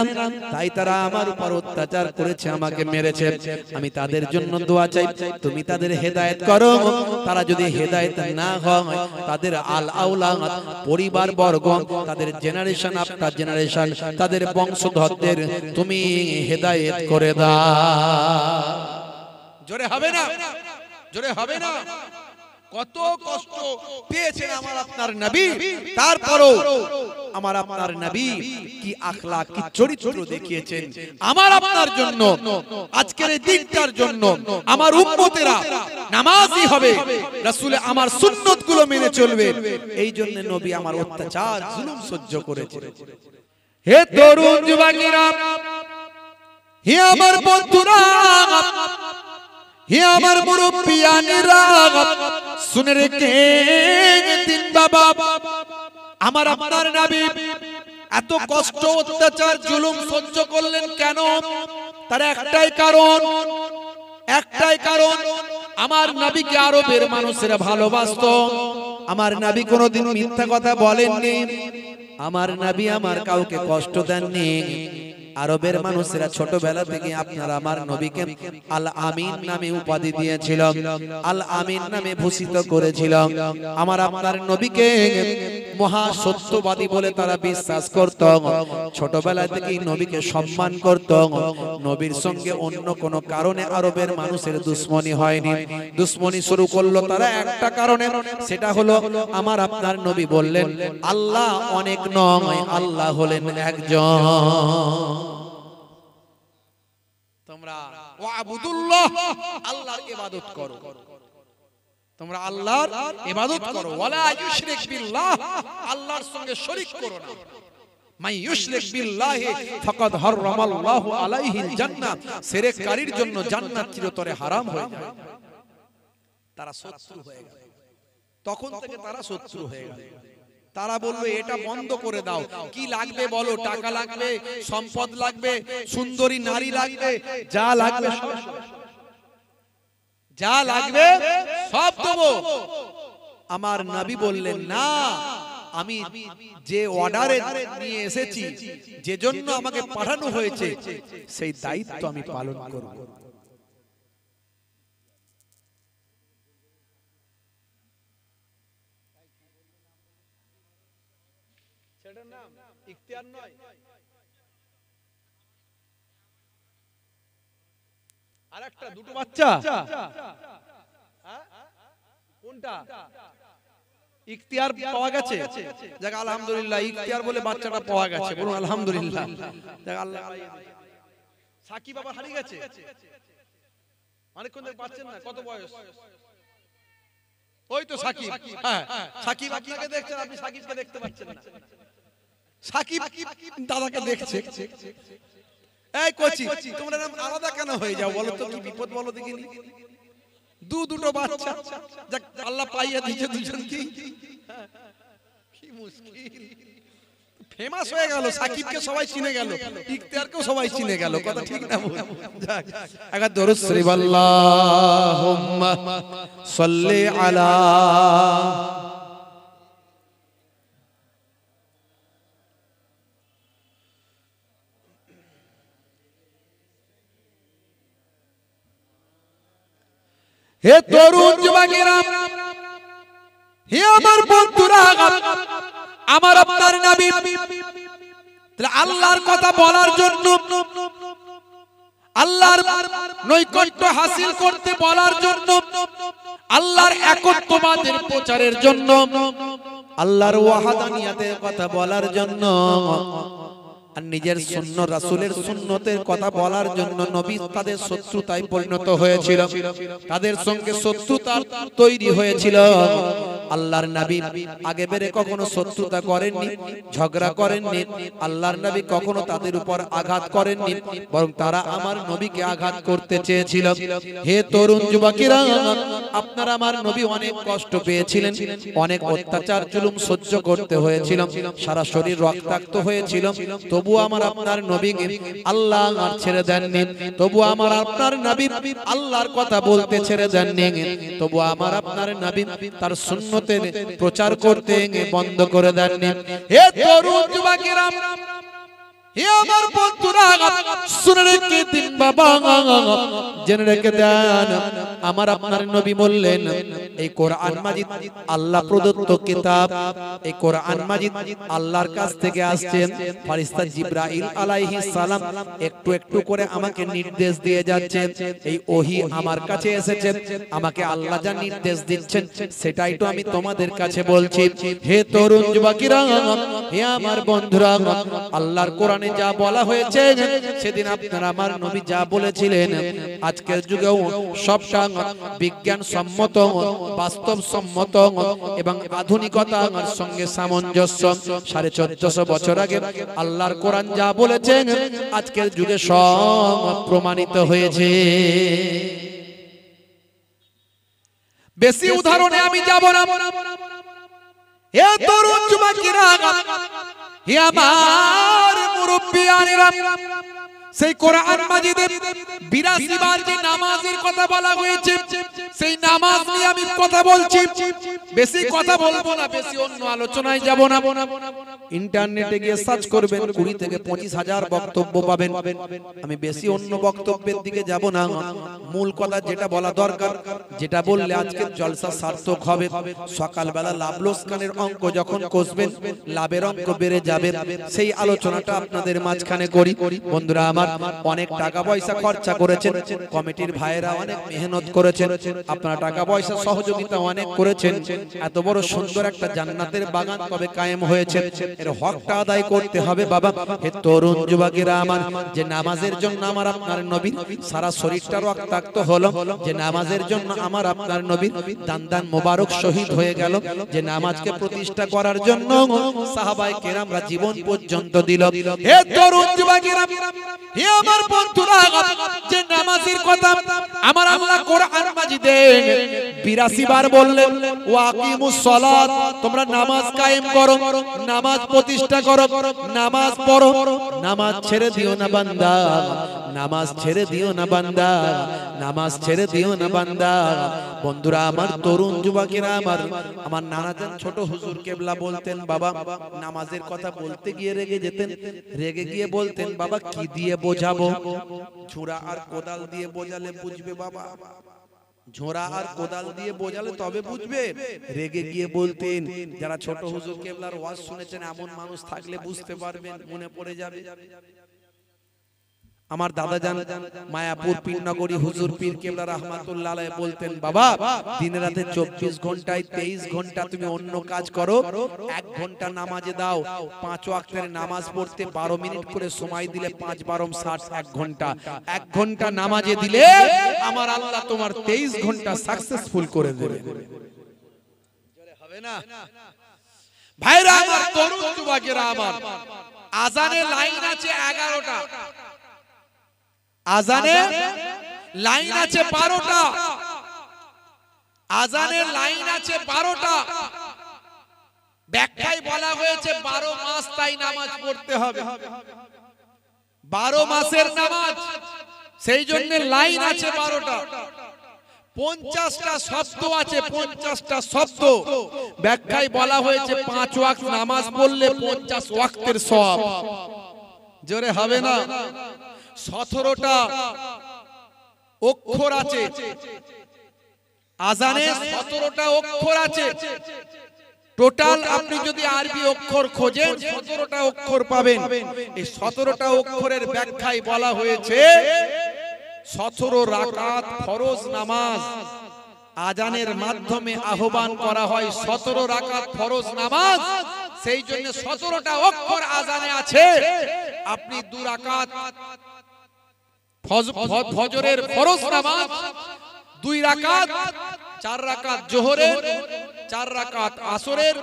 তাই তারা আমার উপর অত্যাচার করেছে, আমাকে মেরেছে। আমি তাদের জন্য দোয়া চাই, তুমি তাদের হেদায়েত করো। তারা যদি হেদায়েত না হয়, তাদের আল আওলাদ, পরিবার বর্গ, তাদের জেনারেশন আফটার জেনারেশন, তাদের বংশধরদের তুমি হেদায়েত করে দাও। জোরে হবে না? জোরে হবে না? কত কষ্ট পেয়েছেন আমার আপনার নবী, তারপরও আমার আপনার নবী কি আখলাক কি চরিত্র দেখিয়েছেন আমার আপনার জন্য। আজকের এই দিনটার জন্য আমার উম্মতেরা নামাজি হবে, রাসূল আমার সুন্নতগুলো মেনে চলবে, এই জন্য নবী আমার অত্যাচার জুলুম সহ্য করেছে। হে তরুণ যুবকেরা, হে আমার বন্ধুরা, হে আমার মুরব্বিয়ানেরা, শুনে রেখে বাবা, আমার আপনার নবী এত কষ্ট অত্যাচার জুলুম সহ্য করলেন কেন? তার একটাই কারণ, আমার নবীকে আরবের মানুষেরা ভালোবাসতো। আমার নবী কোনোদিন মিথ্যা কথা বলেননি, আমার নবী আমার কাউকে কষ্ট দেননি। আরবের মানুষেরা ছোটবেলা থেকে আপনার আমার নবীকে আল আমিন নামে উপাধি দিয়েছিল, আল আমিন নামে ভূষিত করেছিল। আমার আপনার নবীকে মহা সত্যবাদী বলে তারা বিশ্বাস করত। ছোটবেলা থেকেই নবীকে সম্মান করত। নবীর সঙ্গে অন্য কোনো কারণে আরবের মানুষের দুশ্মনী হয়নি। দুশ্মনী শুরু করলো তারা একটা কারণে, সেটা হলো আমার আপনার নবী বললেন আল্লাহ অনেক নয়, আল্লাহ হলেন একজন। তোমরা ওয়াবুদুল্লাহ, আল্লাহর ইবাদত করো, তোমরা আল্লাহর ইবাদত করো। ওয়ালা ইউশরিক বিল্লাহ, আল্লাহর সঙ্গে শরীক করো না। মাই ইউশরিক বিল্লাহি ফাকাদ হারামাল্লাহু আলাইহিল জান্নাহ, শিরককারীর জন্য জান্নাত চিরতরে হারাম হয়ে যায়। তারা শত্রু হয়ে গেল, তখন থেকে তারা শত্রু হয়ে গেল। তারা বললো এটা বন্ধ করে দাও, কি লাগবে বলো, টাকা লাগবে, সম্পদ লাগবে, সুন্দরী নারী লাগবে, যা লাগবে সব দেবো। আমার নবী বললেন না, আমি যে অর্ডারে নিয়ে এসেছি, যে জন্য আমাকে পাঠানো হয়েছে, সেই দায়িত্ব আমি পালন করব। সেটার নাম ইখতিয়ার নয়, আরেকটা দুটো বাচ্চা, কোনটা? ইখতিয়ার পাওয়া গেছে, যাক আলহামদুলিল্লাহ, ইখতিয়ার বলে বাচ্চাটা পাওয়া গেছে, বলুন আলহামদুলিল্লাহ। যাক আল্লাহ। সাকিব আবার হারিয়ে গেছে, অনেকক্ষণ ধরে পাচ্ছেন না, কত বয়স? ওই তো সাকিব। হ্যাঁ, সাকিব আপনাকে দেখছেন, আপনি সাকিবকে দেখতে পাচ্ছেন না। সাকিব দাদাকে দেখছে। এই কোচি, তোমরা নাম আলাদা কেন হয়ে যাও বলো তো, কি বিপদ বলো দেখিনি? দুটো বাচ্চা, যাক আল্লাহ পাইয়া দিয়েছে দুজনকে, কি মুশকিল। ফেমাস হয়ে গেল, সাকিবকে সবাই চিনে গেল, ইখতিয়ারকেও সবাই চিনে গেল, কথা ঠিক না? যাক, একবার দরুদ শরীফ আল্লাহুম্মা সাল্লি আলা হে তরুণ যুবকেরা, হে আমার বন্ধুরা, আমার আপনার নবী আল্লাহর কথা বলার জন্য, আল্লাহর নৈকট্য হাসিল করতে বলার জন্য, আল্লাহর একত্ববাদের প্রচারের জন্য, আল্লাহর ওয়াহাদানিয়াতের কথা বলার জন্য, আর নিজের সুন্নাত রাসূলের সুন্নতের কথা বলার জন্য নবী তাদের শত্রুতায় পরিণত হয়েছিল, তাদের সঙ্গে শত্রুতা তৈরি হয়েছিল। আল্লাহর নবী আগে বেরে কখনো শত্রুতা করেননি, ঝগড়া করেননি। আল্লাহর নবী কখনো তাদের উপর আঘাত করেননি, বরং তারা আমার নবীকে আঘাত করতে চেয়েছিল। হে তরুণ যুবকেরা, আপনারা আমার নবী অনেক কষ্ট পেয়েছিলেন, অনেক অত্যাচার জুলুম সহ্য করতে হয়েছিল, সারা শরীর রক্তাক্ত হয়েছিল, তবু আমার আপনার নবীকে আল্লাহ আর ছেড়ে দেননি, তবু আমার আপনার নবী আল্লাহর কথা বলতে ছেড়ে দেননি, তবু আমার আপনার নবী তার সুন্নতের প্রচার করতে বন্ধ করে দেননি। হে তরুণ যুবকেরা, হে আমার বন্ধুরা শুনে রেখে দিন বাবা, জেনে রেখে দেন আমার আপনার নবী বললেন এই কোরআন মাজিদ আল্লাহ প্রদত্ত কিতাব। এই কোরআন মাজিদ আল্লাহর কাছ থেকে আসছেন। ফেরেশতা জিবরাইল আলাইহিস সালাম একটু একটু করে আমাকে নির্দেশ দিয়ে যাচ্ছেন। এই ওহী আমার কাছে এসেছে, আমাকে আল্লাহ যা নির্দেশ দিচ্ছেন সেটাই তো আমি তোমাদের কাছে বলছি। হে তরুণ যুবকেরা, হে আমার বন্ধুরা, আল্লাহর কোরআনে যা বলা হয়েছে সেদিন আপনারা আমার নবী যা বলেছিলেন আজকের যুগেও সবটা বিজ্ঞান সম্মত, বাস্তব সম্মত এবং আধুনিকতার সঙ্গে সামঞ্জস্য। 1450 বছর আগে আল্লাহর কোরআন যা বলেছেন আজকের যুগে সব প্রমাণিত হয়েছে। বেশি উদাহরণে আমি যাব না। হে তরুণ যুবকেরা, হে আমার মুরব্বিয়ানেরা, সেই কোরআন মাজিদের 82 বার যে নামাজের কথা বলা হয়েছে সেই নামাজ নিয়ে আমি কথা বলছি। বেশি কথা বলবো না, বেশি অন্য আলোচনায় যাব না। ইন্টারনেটে গিয়ে সার্চ করবেন 20 থেকে 25 হাজার বক্তব্য পাবেন। আমি বেশি অন্য বক্তব্যের দিকে যাব না। মূল কথা যেটা বলা দরকার, যেটা বললে আজকের জলসা সার্থক হবে। সকালবেলা লাভ লোকসানের অঙ্ক যখন কষবেন লাভের অঙ্ক বেড়ে যাবে, সেই আলোচনাটা আপনাদের মাঝখানে করি। বন্ধুরা আমার, অনেক টাকা পয়সা খরচা করেছেন, কমিটির ভাইয়েরা অনেক মেহনত করেছেন, আপনারা টাকা পয়সা সহযোগিতা অনেক করেছেন। এত বড় সুন্দর একটা জান্নাতের বাগান কবে কায়েম হয়েছে, এর হকটা আদায় করতে হবে বাবা। হে তরুণ যুবকেরা আমার, যে নামাজের জন্য আমার আপনার নবী সারা শরীরটা রক্তাক্ত হলো, যে নামাজের জন্য আমার আপনার নবী দান দান মোবারক শহীদ হয়ে গেল, যে নামাজকে প্রতিষ্ঠা করার জন্য সাহাবায়ে কেরামরা জীবন পর্যন্ত দিল। হে তরুণ যুবকেরা, হে আমার বন্ধুরা, যে নামাজের কথা আমার আল্লাহ কোরআন মাজিদে 82 বার বললেন, ওয়াকিমুস সালাত, তোমরা নামাজ কায়েম করো, নামাজ প্রতিষ্ঠা করো, নামাজ পড়ো, নামাজ ছেড়ে দিও না বান্দা, নামাজ ছেড়ে দিও না বান্দা, নামাজ ছেড়ে দিও না বান্দা। বন্ধুরা আমার, তরুণ যুবকেরা আমার, আমার নানাজান ছোট হুজুর কেবলা বলতেন, বাবা নামাজের কথা বলতে গিয়ে রেগে যেতেন, রেগে গিয়ে বলতেন, বাবা কি দিয়ে বোঝাবো? ঝুরা আর কোদাল দিয়ে বোঝালে বুঝবে বাবা, ঝোড়া আর কোদাল দিয়ে বোঝালে তবে বুঝবে। রেগে গিয়ে বলতেন, যারা ছোট হুজুর কেবলার ওয়াজ শুনেছেন এমন মানুষ থাকলে বুঝতে পারবেন, মনে পড়ে যাবে। আমার দাদা জান মায়াপুর পীরনগরী হুজুর পীর কেবলা রাহমাতুল্লাহ আলাইহি বলতেন, বাবা দিনে রাতে 24 ঘন্টায় 23 ঘন্টা তুমি অন্য কাজ করো, 1 ঘন্টা নামাজে দাও। 5 ওয়াক্তের নামাজ পড়তে 12 মিনিট করে সময় দিলে 5 12 60, 1 ঘন্টা। 1 ঘন্টা নামাজে দিলে আমার আল্লাহ তোমার 23 ঘন্টা সাকসেসফুল করে দেবে। হবে না ভাইরা আমার, তরুণ যুবকেরা আমার, আজানে লাইন আছে 11টা, আজানে লাইন আছে 12টা, আজানের লাইন আছে 12টা। ব্যাখ্যায় বলা হয়েছে 12 মাস তাই নামাজ পড়তে হবে, 12 মাসের নামাজ, সেই জন্য লাইন আছে 12টা। 50টা শব্দ আছে, 50টা শব্দ। ব্যাখ্যায় বলা হয়েছে 5 ওয়াক্ত নামাজ পড়লে 50 ওয়াক্তের সওয়াব। জোরে হবে না? 17টা অক্ষর আছে আজানে, 17টা অক্ষর আছে টোটাল। আপনি যদি আরবি অক্ষর খোঁজেন 17টা অক্ষর পাবেন। এই 17টা অক্ষরের ব্যাখ্যায় বলা হয়েছে 17 রাকাত ফরজ নামাজ আজানের মাধ্যমে আহ্বান করা হয়। 17 রাকাত ফরজ নামাজ, সেই জন্য 17টা অক্ষর আজানে আছে। আপনি 2 রাকাত ফজরের ফরজ নামাজ, 2 রাকাত, 4 রাকাত জোহরের, 4 রাকাত আসরের,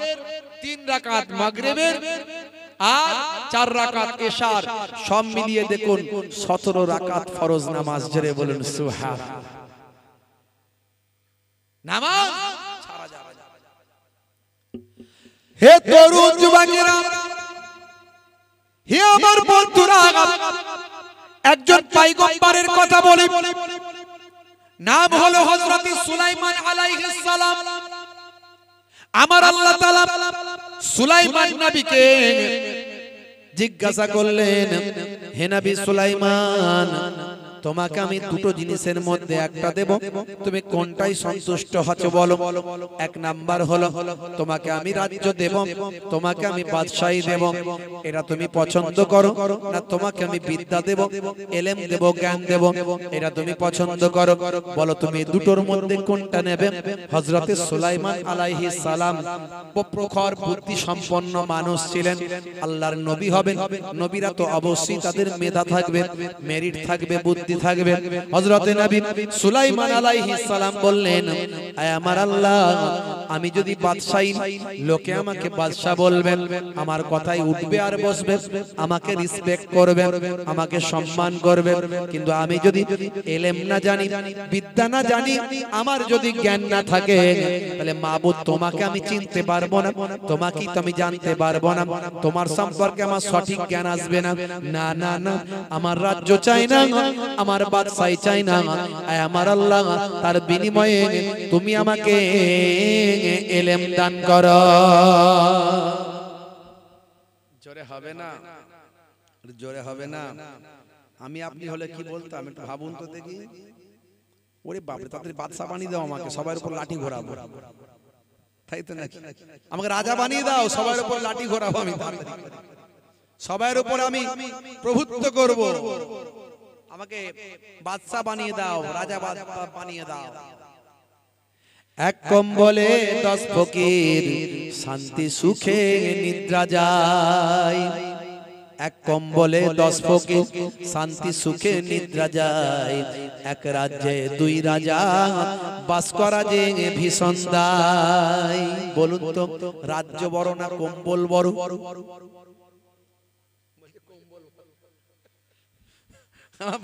3 রাকাত মাগরিবের আর 4 রাকাত এশার, সব মিলিয়ে দেখুন 17 রাকাত ফরজ নামাজ। জোরে বলুন সুবহানাল্লাহ। নামাজ ছাড়া যাবে না। হে তরুণ যুবকেরা, হে আমার বন্ধুরা, একজন পয়গম্বরের কথা বলি, নাম হলো হযরত সুলাইমান আলাইহিস সালাম। আমার আল্লাহ তাআলা সুলাইমান নবীকে জিজ্ঞাসা করলেন, হে নবী সুলাইমান, তোমাকে আমি দুটো জিনিসের মধ্যে একটা দেব, তুমি কোনটাই সন্তুষ্ট হচ্ছ বলো? এক নাম্বার হলো তোমাকে আমি রাজ্য দেব, তোমাকে আমি বাদশাহী দেব, এটা তুমি পছন্দ করো না তোমাকে আমি বিদ্যা দেব, এলেম দেব, জ্ঞান দেব, এটা তুমি পছন্দ করো? বলো তুমি দুটোর মধ্যে কোনটা নেবে? হযরতে সুলাইমান আলাইহিস সালাম প্রখর বুদ্ধি সম্পন্ন মানুষ ছিলেন, আল্লাহর নবী হবেন। নবীরা তো অবশ্যই তাদের মেধা থাকবে, মেরিট থাকবে, বুদ্ধি থাকবে। হযরতে নবী সুলাইমান আলাইহিস সালাম বললেন, আয় আমার আল্লাহ, আমি যদি বাদশাহী, লোকে আমাকে বাদশা বলবেন, আমার কথাই উঠবে আর বসবে, আমাকে রেসপেক্ট করবে, আমাকে সম্মান করবে। কিন্তু আমি যদি ইলম না জানি, বিদ্যা না জানি, আমার যদি জ্ঞান না থাকে, তাহলে মাবুদ তোমাকে আমি চিনতে পারবো না, তোমাকেই তো আমি জানতে পারবো না, তোমার সম্পর্কে আমার সঠিক জ্ঞান আসবে না। না না না, আমার রাজ্য চাই না, আমার বাদশাহী চাই না, আমার আল্লাহ তার বিনিময়ে তুমি আমাকে ইলম দান করো। জোরে হবে না, জোরে হবে না। আমি আপনি হলে কি বলতাম একটু ভাবুন তো দেখি। ওরে বাপরে, তাদের বাদশা বানিয়ে দাও, আমাকে সবার উপর লাঠি ঘোরাবো, তাই তো নাকি? আমাকে রাজা বানিয়ে দাও, সবার উপর লাঠি ঘোরাবো, আমি সবার উপর আমি প্রভুত্ব করব, আমাকে বাদশা বানিয়ে দাও, রাজা বানিয়ে দাও। এক কম্বলে 10 ফকির শান্তি সুখে নিদ্রা যায়, এক কম্বলে 10 ফকির শান্তি সুখে নিদ্রা যায়, এক রাজ্যে 2 রাজা বাস করা যে ভীষণ দায়। বলুন তো, রাজ্য বড় না কম্বল বড়?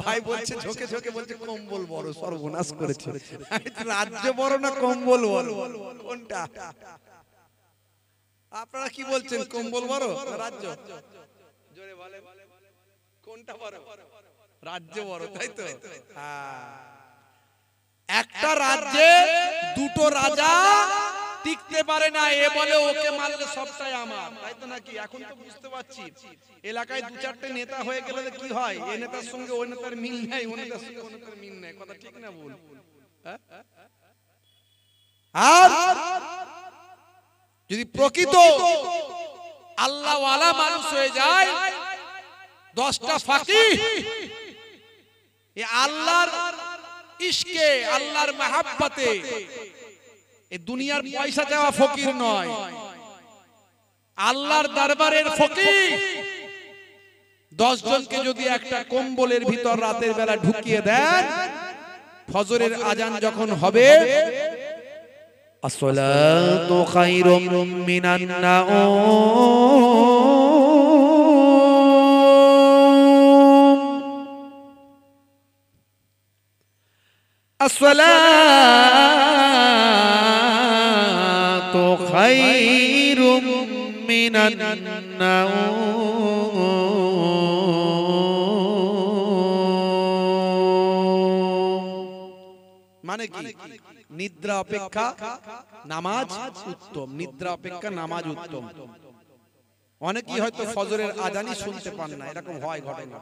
ভাই বলছে ঝোকে ঝোকে, বলছে কম্বল বড়, সর্বনাশ করেছে। রাজ্য বড় না কম্বল বড়, কোনটা? আপনারা কি বলছেন, কম্বল বড় না রাজ্য? জোরে বলে, কোনটা বড়? রাজ্য বড়, তাই তো? একটা রাজ্যে দুটো রাজা টিকতে পারে না, এ বলে ওকে মারলে সবটাই আমার, তাই তো নাকি? এখন তো বুঝতে পারছি, এলাকায় 2-4টে নেতা হয়ে গেলে কি হয়, এই নেতার সঙ্গে ওই নেতার মিল নাই, ওই নেতার সঙ্গে ওই নেতার মিল নাই, কথা ঠিক না ভুল? আর যদি প্রকৃত আল্লাহওয়ালা মানুষ হয়ে যায়, 10টা ফাকিহ, এই আল্লাহর ইশকে, আল্লাহর মহব্বতে, এই দুনিয়ার পয়সা চাওয়া ফকির নয়, আল্লাহর দরবারের ফকির। 10 জনকে যদি একটা কম্বলের ভিতর রাতের বেলা ঢুকিয়ে দেন, ফজরের আজান যখন হবে, আসসালাতু খায়রুম মিনান নাওম, আসসালাতু খায়রুম মিনান নাওম। মানে কি? নিদ্রা অপেক্ষা নামাজ উত্তম, নিদ্রা অপেক্ষা নামাজ উত্তম। অনেকেই হয়তো ফজরের আজানই শুনতে পান না, এরকম হয় ঘটনা।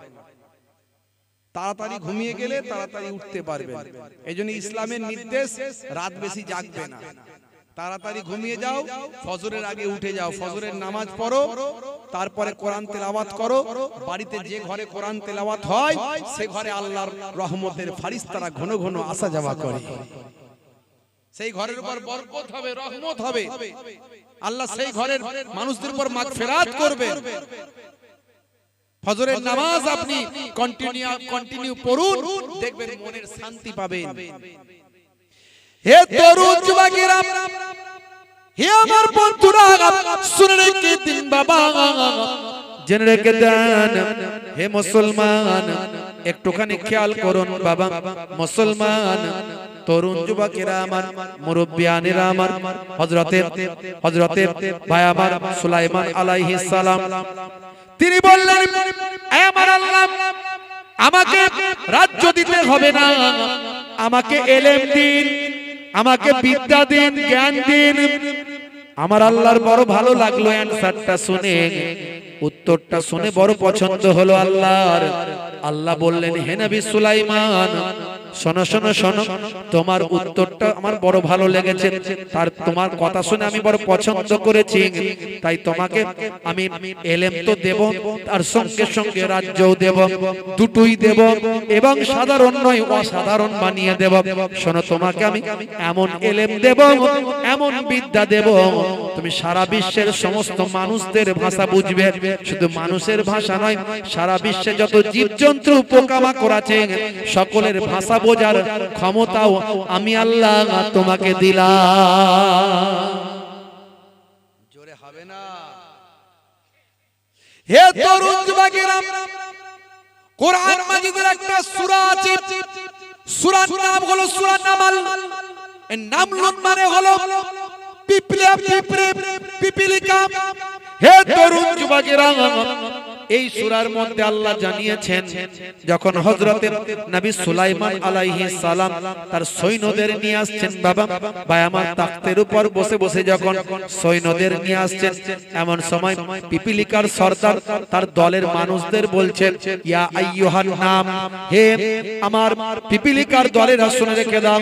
তাড়াতাড়ি ঘুমিয়ে গেলে তাড়াতাড়ি উঠতে পারবেন, এইজন্য ইসলামের নির্দেশ রাত বেশি জাগবে না, তাড়াতাড়ি ঘুমিয়ে যাও, ফজরের আগে উঠে যাও, ফজরের নামাজ পড়ো, তারপরে কোরআন তেলাওয়াত করো। বাড়িতে যে ঘরে কোরআন তেলাওয়াত হয়, সে ঘরে আল্লাহর রহমতের ফারিস্তারা ঘন ঘন আসা যাওয়া করে, সেই ঘরের উপর বরকত হবে, রহমত হবে, আল্লাহ সেই ঘরের মানুষদের উপর মাগফিরাত করবে। ফজরের নামাজ আপনি কন্টিনিউ পড়ুন, দেখবেন মনের শান্তি পাবেন। হে তরুণ যুবকেরা, হে আমার বন্ধুরা, শুনে রেখে দিন বাবা, জেনে রেখে দেন। হে মুসলমান, একটুখানি খেয়াল করুন বাবা, মুসলমান তরুণ যুবকেরা আমার, মুরব্বিয়ানেরা আমার, হযরতে ভাই আমার সুলাইমান আলাইহিস সালাম, তিনি বললেন, হে আমার আল্লাহ, আমাকে রাজ্য দিতে হবে না, আমাকে ইলম দিন, আমাকে বিদ্যা দিন, জ্ঞান দিন। আমার আল্লাহর বড় ভালো লাগলো অ্যানসারটা শুনে। উত্তরটা শুনে বড় পছন্দ হলো আল্লাহর। আল্লাহ বললেন, হে নবী সুলাইমান, শোনো শোনো শোনো, তোমার উত্তরটা আমার বড় ভালো লেগেছে, তার তোমার কথা শুনে আমি বড় পছন্দ করেছি, তাই তোমাকে আমি এলেম তো দেব, তার সঙ্গে সঙ্গে রাজ্যও দেব, দুটোই দেব, এবং সাধারণ নয় অসাধারণ বানিয়ে দেব। শোনো, তোমাকে আমি এমন এলেম দেব, এমন বিদ্যা দেব, তুমি সারা বিশ্বের সমস্ত মানুষদের ভাষা বুঝবে। শুধু মানুষের ভাষা নয়, সারা বিশ্বে যত জীবজন্তু পোকামাকড় আছে সকলের ভাষা বোঝার ক্ষমতাও আমি আল্লাহ তোমাকে দিলাম। জোরে হবে না? হে তরুণ যুবকেরা, কোরআন মাজিদের একটা সূরা আছে, সূরার নাম হলো সূরা নামল। এর নামলুন মানে হলো পিপলে, পিঁপড়ে, পিপিলিকা। হে তরুণ যুবকেরা, এই সূরার মধ্যে আল্লাহ জানিয়েছেন, যখন হযরতে নবী সুলাইমান আলাইহিস সালাম তার সৈন্যদের নিয়ে আসছেন, বাবা ভাই আমার, তাখতের উপর বসে বসে যখন সৈন্যদের নিয়ে আসছেন, এমন সময় পিপিলিকার সর্দার তার দলের মানুষদের বলছেন, ইয়া আইয়ুহান নাম, হে আমার পিপিলিকার দলেরা শুনে রেখে দাও,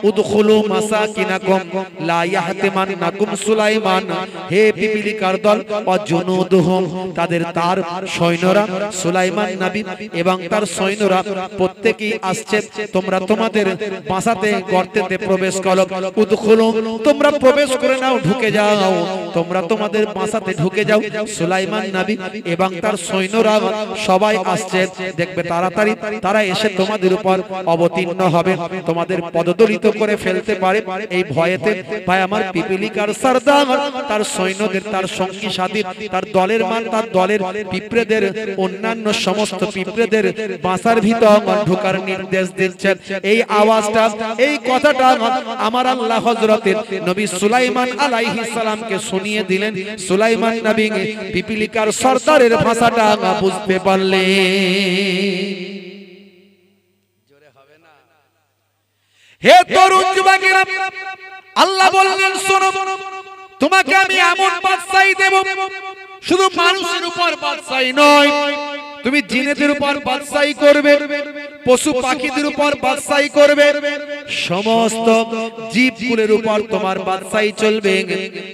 উদখুলু মাসাকিনাকুম লা ইয়াহতিমান্নাকুম সুলাইমান, হে পিপিলিকার দল, ওয়াজুনুদুহুম, তার সৈন্যরা, সুলাইমান নবী এবং তার সৈন্যরা প্রত্যেকই আসছে, তোমরা তোমাদের বাসাতে গর্তেতে প্রবেশ করো, উদখুলু, তোমরা প্রবেশ করে নাও, ঢুকে যাও, তোমরা তোমাদের বাসাতে ঢুকে যাও। সুলাইমান নবী এবং তার সৈন্যরা সবাই আসছে, দেখবে তাড়াতাড়ি তারা এসে তোমাদের উপর অবতীর্ণ হবে, তোমাদের পদদলিত করে ফেলতে পারে, এই ভয়েতে ভাই আমার পিপিলিকার সর্দার তার সৈন্যদের, তার সঙ্গী সাথী, তার দলের মান, তার দলের পিঁপড়েদের, অন্যান্য সমস্ত পিঁপড়েদের বাসার ভিতর ঢোকার নির্দেশ দিচ্ছেন। এই আওয়াজটা, এই কথাটা আমার আল্লাহ হযরতের নবী সুলাইমান আলাইহিস সালামকে শুনিয়ে দিলেন। সুলাইমান নবী পিপিলিকার সর্দারের ভাষাটা বুঝতে পারলেন। জোরে হবে না? হে তরুণ যুবকেরা, আল্লাহ বললেন, শোনো, তোমাকে আমি এমন বাদশাহী দেব, শুধু মানুষের উপর বাদশাহী নয়, তুমি জিনেদের উপর বাদশাহী করবে, পশু পাখিদের উপর বাদশাহী করবে, সমস্ত জীবকুলের উপর তোমার বাদশাহী চলবে,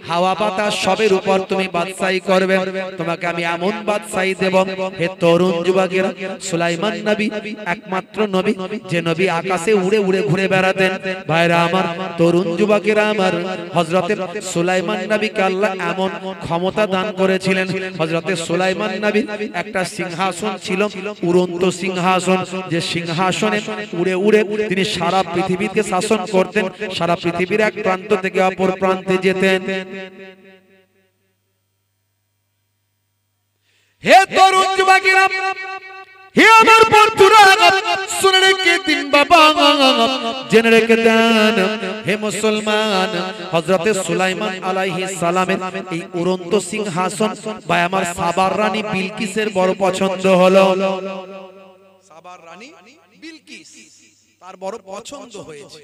হাওয়া বাতাস সবের উপর তুমি বাদশাহী করবে, তোমাকে আমি এমন বাদশাহী দেব। হে তরুণ যুবকেরা, সুলাইমান নবী একমাত্র নবী যে নবী আকাশে উড়ে উড়ে ঘুরে বেড়াতেন। ভাইরা আমার, তরুণ যুবকেরা আমার, হযরতে সুলাইমান নবীকে আল্লাহ এমন ক্ষমতা দান করেছিলেন। হযরতে সুলাইমান নবীর একটা সিংহাসন ছিল, উড়ন্ত সিংহাসন, যে সিংহাসনে উড়ে উড়ে তিনি সারা পৃথিবীকে শাসন করতেন, সারা পৃথিবীর এক প্রান্ত থেকে অপর প্রান্তে যেতেন। হে তরুণ যুবকেরা, হে আমার বন্ধুরা, শুনে রেখে দিন বাবা, জেনে রেখে দেন, হে মুসলমান, হযরতে সুলাইমান আলাইহিস সালামের এই উড়ন্ত সিংহাসন ভাই আমার সাবার রানী বিলকিসের বড় পছন্দ হলো। সাবার রানী বিলকিস তার বড় পছন্দ হয়েছে।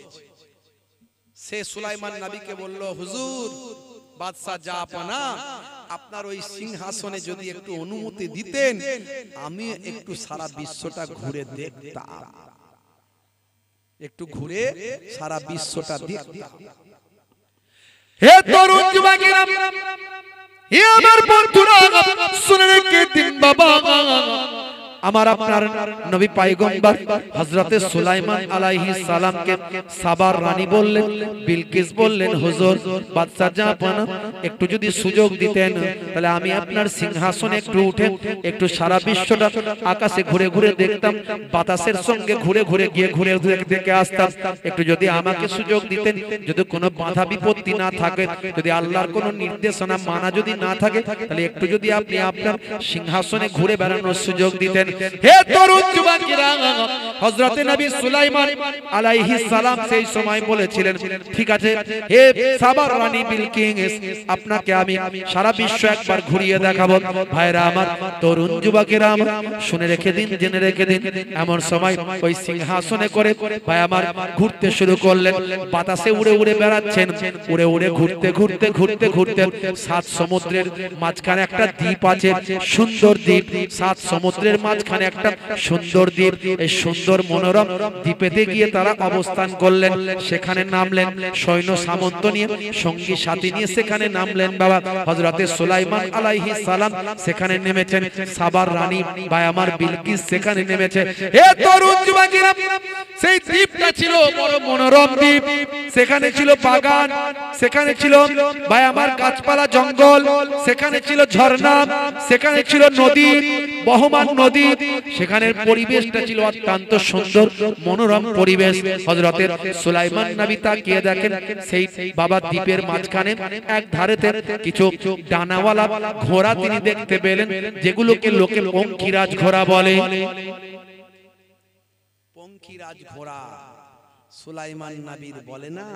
সে সুলাইমান নবীকে বলল, হুজুর, বাদশা জাহাপানা, আপনার ওই সিংহাসনে যদি একটু অনুমতি দিতেন, আমি একটু সারা বিশ্বটা ঘুরে দেখতাম, একটু ঘুরে সারা বিশ্বটা দেখতাম। হে তরুণ যুবকেরা, হে আমার বন্ধুরা, শুনে রেখে দিন বাবা, আমার আপনার নবী পয়গম্বর হযরতে সুলাইমান আলাইহিস সালামকে সাবার রানী বললেন, বিলকিস বললেন, হুজুর, বাদশা জাহাপানা, একটু যদি সুযোগ দিতেন, তাহলে আমি আপনার সিংহাসনে একটু উঠে একটু সারা বিশ্বটা আকাশে ঘুরে ঘুরে দেখতাম, বাতাসের সঙ্গে ঘুরে ঘুরে গিয়ে ঘুরে ঘুরে দেখে আসতাম। একটু যদি আমাকে সুযোগ দিতেন, যদি কোনো বাধা বিপত্তি না থাকে, যদি আল্লাহর কোনো নির্দেশনা মানা যদি না থাকে, তাহলে একটু যদি আপনি আপনার সিংহাসনে ঘুরে বেড়ানোর সুযোগ দিতেন, হে তরুণ যুবকেরা, হযরত নবী সুলাইমান আলাইহিস সালাম সেই সময় বলেছিলেন, ঠিক আছে হে সাবার রানী বিলকিস, আপনাকে আমি সারা বিশ্ব একবার ঘুরিয়ে দেখাবো। ভাইরা আমার, তরুণ যুবকেরা আমার, শুনে রেখে দিন, জেনে রেখে দিন। এমন সময় ওই সিংহাসনে করে ভাই আমার ঘুরতে শুরু করলেন। বাতাসে উড়ে উড়ে বেড়াচ্ছেন, উড়ে উড়ে ঘুরতে ঘুরতে ঘুরতে ঘুরতে সাত সমুদ্রের মাঝখানে একটা দ্বীপ আছে, সুন্দর দ্বীপ। সাত সমুদ্রের মাঝখানে একটা সুন্দর দ্বীপ। এই সুন্দর মনোরম দ্বীপেতে গিয়ে তারা অবস্থান করলেন। সেখানে নামলেন সৈন্য সামন্ত নিয়ে, সঙ্গী সাথী নিয়ে সেখানে নামলেন। বাবা হযরতে সুলাইমান আলাইহিস সালাম সেখানে নেমেছেন, সাবার রানী ভাই আমার বিলকিস সেখানে নেমেছে। হে তরুণ যুবকেরা, সেই দ্বীপটা ছিল বড় মনোরম দ্বীপ। সেখানে ছিল বাগান, সেখানে ছিল ভাই আমার গাছপালা জঙ্গল, সেখানে ছিল ঝর্ণা, সেখানে ছিল নদী, বহমান নদী। সেখানের পরিবেশটা ছিল অত্যন্ত সুন্দর মনোরম পরিবেশ। হযরতে সুলাইমান নবী তাকিয়ে দেখেন, সেই বাবা দ্বীপের মাঝখানে এক ধারেতে কিছু ডানাওয়ালা ঘোড়া তিনি দেখতে পেলেন, যেগুলোকে লোকে পঙ্খিরাজ ঘোড়া বলে। পঙ্খিরাজ ঘোড়া সুলাইমান নবীর বলে না,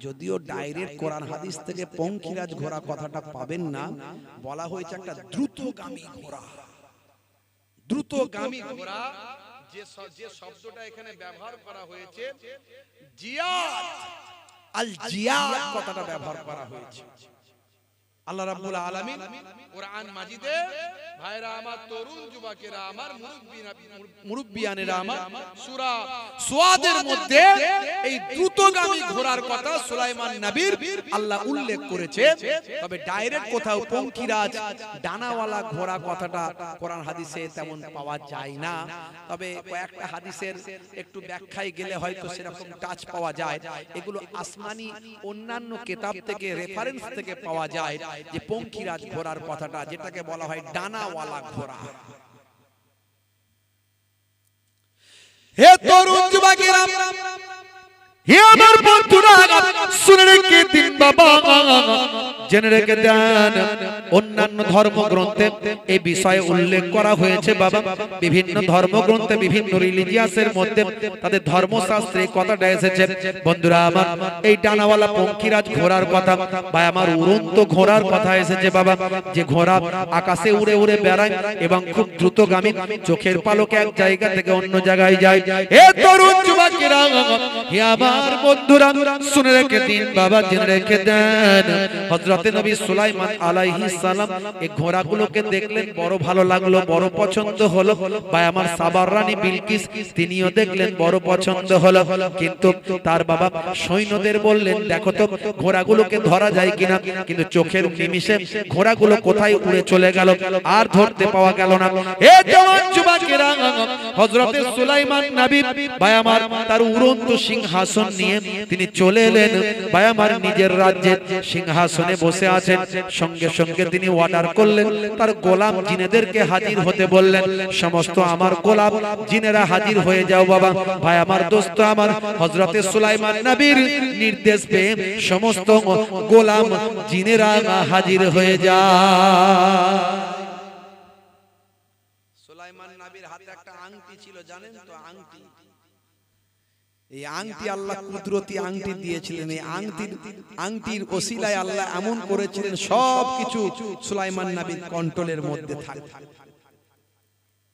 যদিও ডাইরেক্ট কোরআন হাদিস থেকে পঙ্খিরাজ ঘোড়া কথাটা পাবেন না, বলা হয়েছে একটা দ্রুতগামী ঘোড়া। দ্রুতগামী ঘোড়া, যে শব্দটা এখানে ব্যবহার করা হয়েছে, জিয়াদ, আল জিয়াদ কথাটা ব্যবহার করা হয়েছে। আল্লাহ রাব্বুল আলামিন কোরআন মাজিদে, ভাইরা আমার, তরুণ যুবকেরা আমার, মুরব্বিয়ানেরা আমার, সূরা সুয়াদের মধ্যে এই দ্রুতগামী ঘোড়ার কথা সুলাইমান নবীর আল্লাহ উল্লেখ করেছে। তবে ডাইরেক্ট কোথাও পঙ্খিরাজ ডানাওয়ালা ঘোড়া কথাটা কোরআন হাদিসে তেমন পাওয়া যায় না। তবে কয়েকটা হাদিসের একটু ব্যাখ্যায় গেলে হয়তো সেরকম টাচ পাওয়া যায়। এগুলো আসমানি অন্যান্য কিতাব থেকে, রেফারেন্স থেকে পাওয়া যায় যে পঙ্খিরাজ ঘোড়ার কথাটা, যেটাকে বলা হয় ডানাওয়ালা ঘোড়া। হে তরুণ যুবকেরা, হে আমার বন্ধুরা, শুনে রেখে দিন বাবা, জেনে রেখে দেন। অন্যান্য ধর্মগ্রন্থে এই বিষয়ে উল্লেখ করা হয়েছে বাবা। বিভিন্ন ধর্মগ্রন্থে, বিভিন্ন রিলিজিয়াসের মধ্যে তাদের ধর্মশাস্ত্রে কথাটা এসেছে। বন্ধুরা আমার, এই ডানাওয়ালা পঙ্খিরাজ ঘোড়ার কথা বা আমার উড়ন্ত ঘোড়ার কথা এসেছে বাবা। যে ঘোড়া আকাশে উড়ে উড়ে বেড়ায় এবং খুব দ্রুতগামী, চোখের পালকে এক জায়গা থেকে অন্য জায়গায় যায়। হে তরুণ যুবকেরা, হে আমার বন্ধুরা, শুনে রেখে দিন বাবা, জেনে রেখে দেন। হযরতে নবী সুলাইমান আলাইহিস সালাম এই ঘোড়াগুলোকে দেখলেন, বড় ভালো লাগলো, বড় পছন্দ হলো। ভাই আমার সাবার রানী বিলকিস তিনিও দেখলেন, বড় পছন্দ হলো। কিন্তু তার বাবা সৈন্যদের বললেন, দেখো তো ঘোড়াগুলোকে ধরা যায় কিনা। কিন্তু চোখের নিমিষে ঘোড়াগুলো কোথায় উড়ে চলে গেল, আর ধরতে পাওয়া গেল না। হে জওয়ান যুবকেরা, হযরতে সুলাইমান নবী ভাই আমার তার উড়ন্ত সিংহাসন নিয়ে তিনি চলে এলেন। ভাই আমার নিজের রাজ্যে সিংহাসনে বসে আছেন। সঙ্গে সঙ্গে তিনি অর্ডার করলেন, তার গোলাম জিনেদেরকে হাজির হতে বললেন। সমস্ত আমার গোলাম জিনেরা হাজির হয়ে যাও বাবা। ভাই আমার দোস্ত আমার, হযরতে সুলাইমান নবীর নির্দেশ পেয়ে সমস্ত গোলাম জিনেরা হাজির হয়ে যায়। সুলাইমান নবীর হাতে একটা আংটি ছিল, জানেন তো আংটি। এই আংটি আল্লাহ কুদরতি আংটি দিয়েছিলেন। এই আংটির ওসিলায় আল্লাহ এমন করেছিলেন সবকিছু সুলাইমান নবীর কন্ট্রোলের মধ্যে থাকে।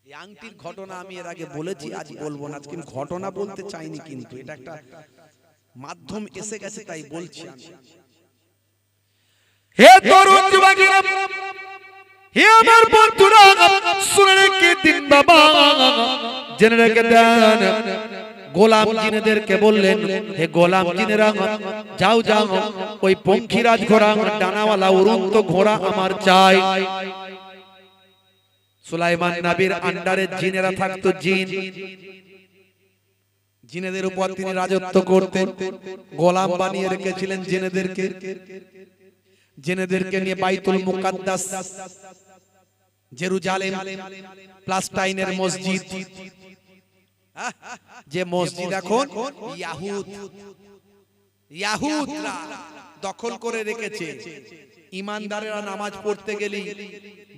এই আংটির ঘটনা আমি এর আগে বলেছি, আজ বলবো না। আজকে ঘটনা বলতে চাইনি, কিন্তু এটা একটা মাধ্যম এসে গেছে তাই বলছি। হে তরুণ যুবকেরা, হে আমার বন্ধুরা, শুনে রেখে দিন বাবা, জেনে রেখে দেন। গোলাম জিনেদেরকে বললেন, হে গোলাম জিনেরা, যাও যাও, ওই পঙ্খিরাজ ঘোড়া, ডানাওয়ালা উড়ন্ত ঘোড়া আমার চাই। সুলাইমান নবীর আন্ডারে জিনেরা থাকতো, জিনেদের উপর তিনি রাজত্ব করতেন। গোলাম বানিয়ে রেখেছিলেন জিনেদেরকে নিয়ে বাইতুল মুকাদ্দাস, জেরুজালেম, প্লাস্টাইনের মসজিদ, যে মসজিদ এখন ইয়াহুদরা দখল করে রেখেছে। ইমানদারেরা নামাজ পড়তে গেলে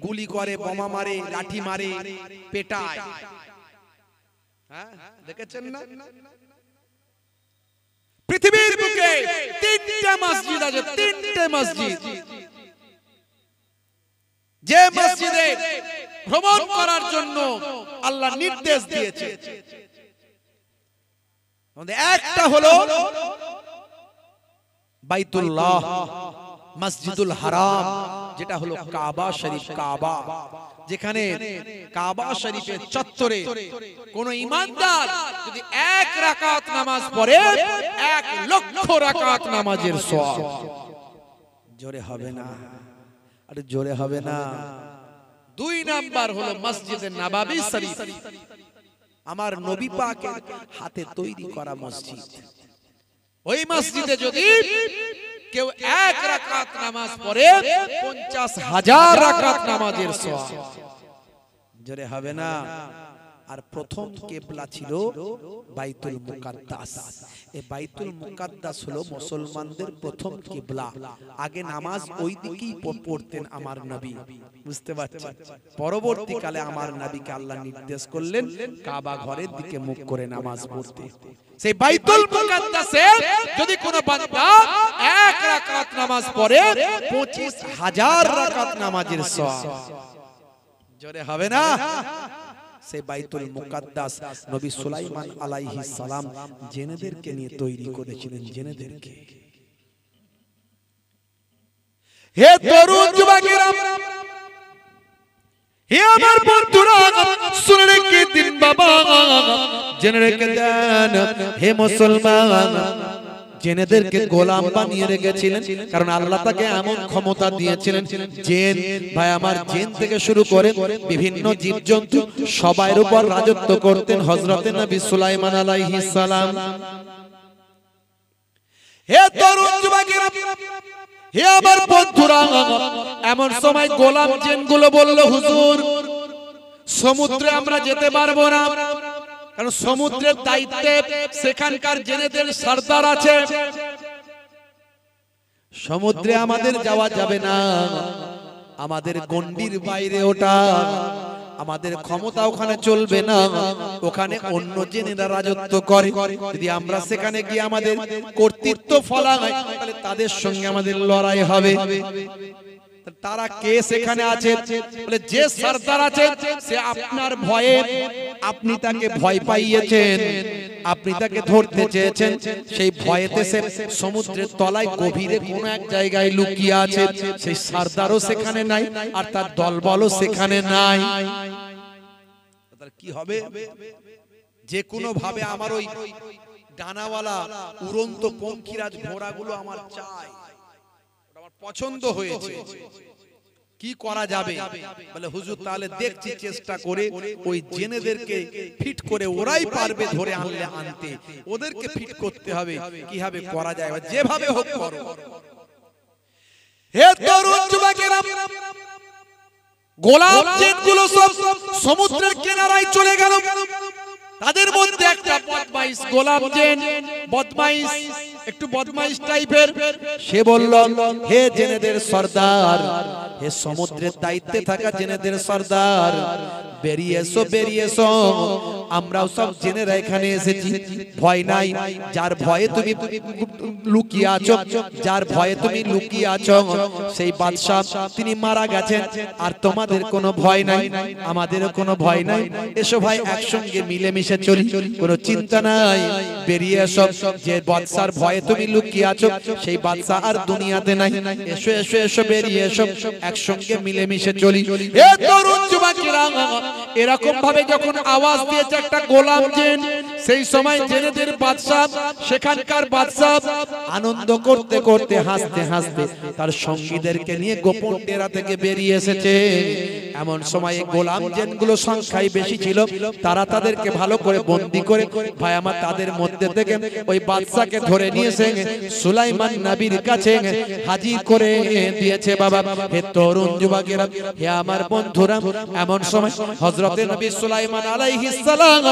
গুলি করে, বোমা মারে, লাঠি মারে, পেটায়। হ্যাঁ, দেখেছেন না? পৃথিবীর বুকে তিনটা মসজিদ আছে, তিনটে মসজিদ, যে মসজিদে ভ্রমণ করার জন্য আল্লাহ নির্দেশ দিয়েছে। একটা হলো বাইতুল্লাহ, মসজিদুল হারাম, যেটা হলো কাবা শরীফ। কাবা, যেখানে কাবা শরীফের চত্বরে কোন ইমানদার যদি 1 রাকাত নামাজ পড়ে 1 লক্ষ রাকাত নামাজের সওয়াব। জোরে হবে না? আরে জোরে হবে না? 2 নাম্বার হলো মসজিদে নববী শরীফ, আমার নবী পাকের হাতে তৈরি করা মসজিদ। ওই মসজিদে যদি কেউ 1 রাকাত নামাজ পড়ে 50,000 রাকাত নামাজের সওয়াব। জোরে হবে না? আর প্রথম কিবলা ছিল বাইতুল মুকাদ্দাস। এই বাইতুল মুকাদ্দাস হলো মুসলমানদের প্রথম কিবলা। আগে নামাজ ওই দিকেই পড়তেন আমার নবী, বুঝতে পারছেন? পরবর্তীকালে আমার নবীকে আল্লাহ নির্দেশ করলেন কাবা ঘরের দিকে মুখ করে নামাজ পড়তে। সেই বাইতুল মুকাদ্দাসে যদি কোনো বান্দা 1 রাকাত নামাজ পড়ে 25,000 রাকাত নামাজের সওয়াব। জোরে হবে না? সেই বাইতুল মুকাদ্দাস নবী সুলাইমান আলাইহিস সালাম জেনেদেরকে নিয়ে তৈরি করেছিলেন। জেনেদেরকে, হে তরুণ যুবকেরা, হে আমার বন্ধুরা, শুনে রেখে দিন বাবা, জেনে রেখে দেন হে মুসলমান, জেনেদেরকে গোলাম বানিয়ে রেখেছিলেন। কারণ আল্লাহ তাকে এমন ক্ষমতা দিয়েছিলেন, জিন ভাই আমার, জিন থেকে শুরু করে বিভিন্ন জীবজন্তু সবার উপর রাজত্ব করতেন হযরতে নবী সুলাইমান আলাইহিস সালাম। হে তরুণ যুবকেরা, হে আমার বন্ধুরা, এমন সময় গোলাম জিনগুলো বলল, হুজুর সমুদ্রে আমরা যেতে পারবো না, কারণ সমুদ্রের দায়িত্বে সেখানকার জেনেদের সরদার আছে, সমুদ্রে আমাদের যাওয়া যাবে না, আমাদের গণ্ডির বাইরে ওটা, আমাদের ক্ষমতা ওখানে চলবে না, ওখানে অন্য জেনেরা রাজত্ব করে, যদি আমরা সেখানে গিয়ে আমাদের কর্তৃত্ব ফলাই তাহলে তাদের সঙ্গে আমাদের লড়াই হবে। তারা কে সেখানে আছে? বলে যে সরদার আছে সে আপনার ভয়ে, আপনি তাকে ভয় পাইয়েছেন, আপনি তাকে ধরতে চেয়েছেন, সেই ভয়েতে সে সমুদ্রের তলায় গভীরে কোন এক জায়গায় লুকিয়ে আছে, সেই সরদারও সেখানে নাই আর তার দলবলও সেখানে নাই। কি হবে? যে কোনো ভাবে আমার ওই ডানাওয়ালা উড়ন্ত পঙ্খিরাজ ঘোড়াগুলো আমার চাই, আমার পছন্দ হয়েছে, কি করা যাবে? বলে হুজুর তাহলে দেখছি চেষ্টা করে ওই জেনেদেরকে ফিট করে, ওরাই পারবে ধরে আনলে আনতে, ওদেরকে ফিট করতে হবে, কিভাবে করা যায়, যেভাবে হোক করো। হে তরুণ যুবকেরা, গোলাম জিনগুলো সব সমুদ্রের কিনারায় চলে গেল। তাদের মধ্যে একটা বদমাইশ গোলাম জিন, বদমাইশ, একটু বদমাইশ টাইপের, সে বলল, হে জেনেদের সরদার, হে সমুদ্রের দায়িত্বে থাকা জেনেদের সরদার, বেরিয়ে এসো, বেরিয়ে এসো, আমরাও সব জেনেরা এখানে এসেছি, ভয় নাই, যার ভয়ে তুমি লুকিয়ে আছো, যার ভয়ে তুমি লুকিয়ে আছো সেই বাদশা তিনি মারা গেছেন, আর তোমাদের কোনো ভয় নাই, আমাদেরও কোনো ভয় নাই, এসো ভাই একসঙ্গে মিলেমিশে চলি, কোনো চিন্তা নাই, বেরিয়ে এসো, যে বাদশার ভয়ে তুমি লুকিয়ে আছো সেই বাদশা আর দুনিয়াতে নাই, এসো এসো এসো, বেরিয়ে এসো, একসঙ্গে মিলেমিশে চলি। এ তরুণ যুবকেরা, এরকম ভাবে যখন আওয়াজ দিয়েছে একটা গোলাম জিন, সেই সময় জেনেদের বাদশা, সেখানকার বাদশা আনন্দ করতে করতে, হাসতে হাসতে তার সঙ্গীদেরকে নিয়ে গোপন ডেরা থেকে বেরিয়ে এসেছে। এমন সময় গোলাম জিনগুলো সংখ্যায় বেশি ছিল, তারা তাদেরকে ভালো করে বন্দী করে, ভাই আমার, তাদের মধ্যে থেকে ওই বাদশাকে ধরে নিয়ে এসে সুলাইমান নবীর কাছে হাজির করে দিয়েছে বাবা। হে তরুণ যুবকেরা, হে আমার বন্ধুরা, এমন সময় হযরতে নবী সুলাইমান আলাইহিস সালাম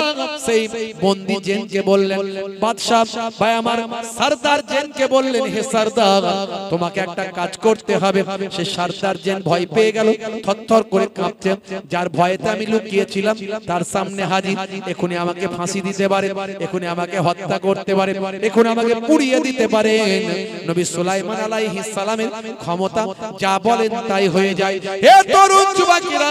সেই বন্দী জিনকে বললেন, বাদশা ভাই আমার সরদার জিনকে বললেন, হে সরদার তোমাকে একটা কাজ করতে হবে। সে সরদার জিন ভয় পেয়ে গেল, থরথর করে কাঁপছে। যার ভয়েতে আমি লুকিয়েছিলাম তার সামনে হাজির, এখনই আমাকে ফাঁসি দিতে পারে, এখনই আমাকে হত্যা করতে পারে, এখনই আমাকে পুড়িয়ে দিতে পারেন। নবী সুলাইমান আলাইহিস সালামের ক্ষমতা যা বলেন তাই হয়ে যায়। হে তরুণ যুবকেরা,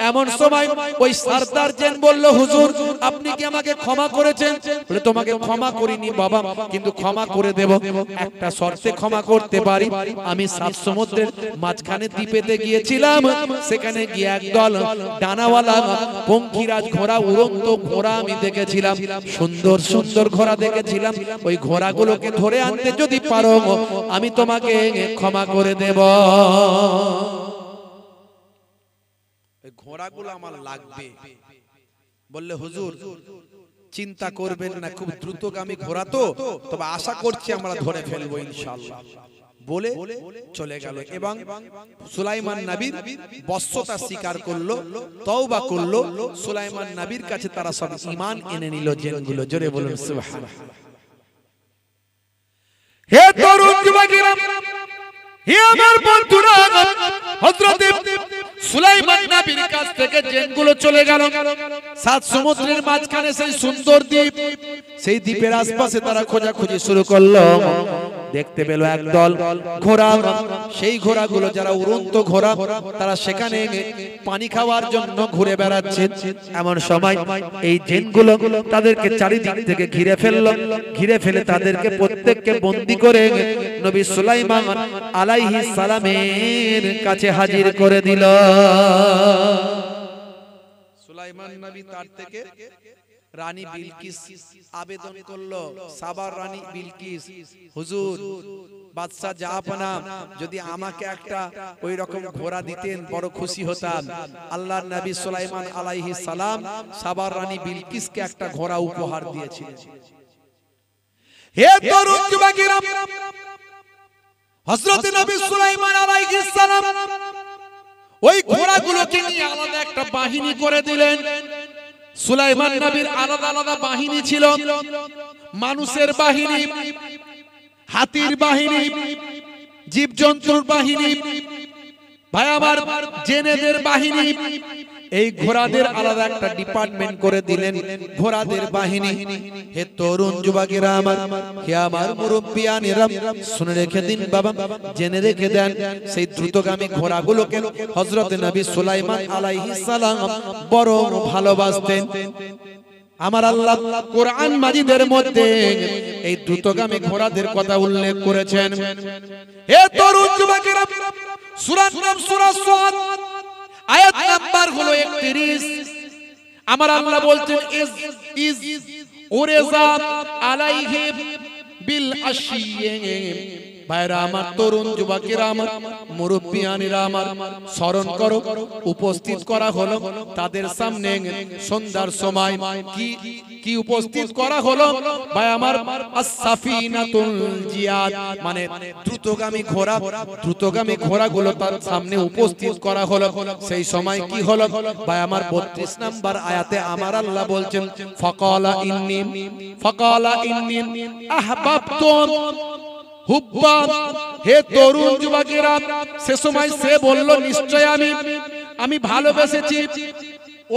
এমন সময় ওই সরদার জিন বলল, হুজুর আপনি কি আমাকে ক্ষমা করেছেন? বলে, তোমাকে ক্ষমা করিনি বাবা, কিন্তু ক্ষমা করে দেব। একটা শর্তে ক্ষমা করতে পারি। আমি সাত সমুদ্রের মাঝখানে দ্বীপেতে গিয়েছিলাম, সেখানে গিয়ে একদল ডানাওয়ালা পঙ্খিরাজ ঘোড়া, উড়ন্ত ঘোড়া আমি দেখেছিলাম, সুন্দর সুন্দর ঘোড়া দেখেছিলাম। ওই ঘোড়াগুলোকে ধরে আনতে যদি পারো আমি তোমাকে ক্ষমা করে দেব। ওই ঘোড়াগুলো আমার লাগবে। বললে, হুজুর চিন্তা করবেন না, খুব দ্রুতগামী ঘোড়া তো, তবে আশা করছি আমরা ধরে ফেলবো ইনশাআল্লাহ বলে চলে গেল। এবং সুলাইমান নবীর বশ্যতা স্বীকার করলো, তওবা করলো। সুলাইমান নবীর কাছে তারা সব ঈমান এনে নিল জিনগুলো। জোরে বলুন সুবহানাল্লাহ। হে তরুণ যুবকেরা, হে আমার বন্ধুরা, হযরত সুলাইমান নবীর কাছ থেকে জিনগুলো চলে গেল সাত সমুদ্রের মাঝখানে সেই সুন্দর দ্বীপ। সেই দ্বীপের আশপাশে তারা খোঁজাখুঁজি শুরু করলো। দেখতে পেল একদল ঘোড়া। সেই ঘোড়াগুলো যারা উড়ন্ত ঘোড়া, তারা সেখানে পানি খাওয়ার জন্য ঘুরে বেড়াচ্ছে। এমন সময় এই জিনগুলো তাদেরকে চারিদিক থেকে ঘিরে ফেললো। ঘিরে ফেলে তাদেরকে প্রত্যেককে বন্দী করে নবী সুলাইমান আলাইহিস সালামের কাছে হাজির করে দিল। সুলাইমান নবী তার থেকে রানী বিলকিস আবেদন করলো, সাবার রানী বিলকিস, হুজুর বাদশা জাহাপনা যদি আমাকে একটা ওই রকম ঘোড়া দিতেন বড় খুশি হতাম। আল্লাহর নবী সুলাইমান আলাইহিস সালাম সাবার রানী বিলকিসকে একটা ঘোড়া উপহার দিয়েছিলেন। হে তরুণ যুবকেরা, হযরত নবী সুলাইমান আলাইহিস সালাম ওই ঘোড়াগুলোকে নিয়ে আলাদা একটা বাহিনী করে দিলেন। সুলাইমান নবীর আলাদা আলাদা বাহিনী ছিল, মানুষের বাহিনী, হাতির বাহিনী, জীবজন্তুর বাহিনী, ভাই আমার জেনেদের বাহিনী। এই ঘোড়াদের আলাদা একটা ডিপার্টমেন্ট করে দিলেন, ঘোড়াদের বাহিনী। হে তরুণ যুবকেরা আমার, হে আমার মুরব্বিয়ানেরা, শুনে রেখে দিন বাবা, জেনে রেখে দেন। সেই দ্রুতগামী ঘোড়াগুলোকে হযরত নবী সুলাইমান আলাইহিস সালাম বড় ভালোবাসতেন। আমার আল্লাহ কোরআন মাজিদের মধ্যে এই দ্রুতগামী ঘোড়াদের কথা উল্লেখ করেছেন। হে তরুণ যুবকেরা, সূরার নাম সূরা সাদ, আয়াত নাম্বার হলো 31। আমার আল্লাহ বলছেন, ইজ উরিজা আলাইহিম বিল আশিয়ে। ভাইরা আমার, তরুণ যুবকেরা আমার, মুরব্বিয়ানেরা আমার, স্মরণ করো, উপস্থিত করা হলো তাদের সামনে সন্ধ্যার সময় কি উপস্থিত করা হলো ভাই আমার, as-সাফিনাতুল জিয়াদ, মানে দ্রুতগামী ঘোড়া। দ্রুতগামী ঘোড়াগুলো তার সামনে উপস্থিত করা হলো। সেই সময় কি হলো ভাই আমার, 32 নম্বর আয়াতে আমার আল্লাহ বলছেন, ফাকালা ইন্নী আহবাবতু হুব্বা। হে তরুণ যুবকেরা, সে সময় সে বলল, নিশ্চয় আমি ভালোবেসেছি,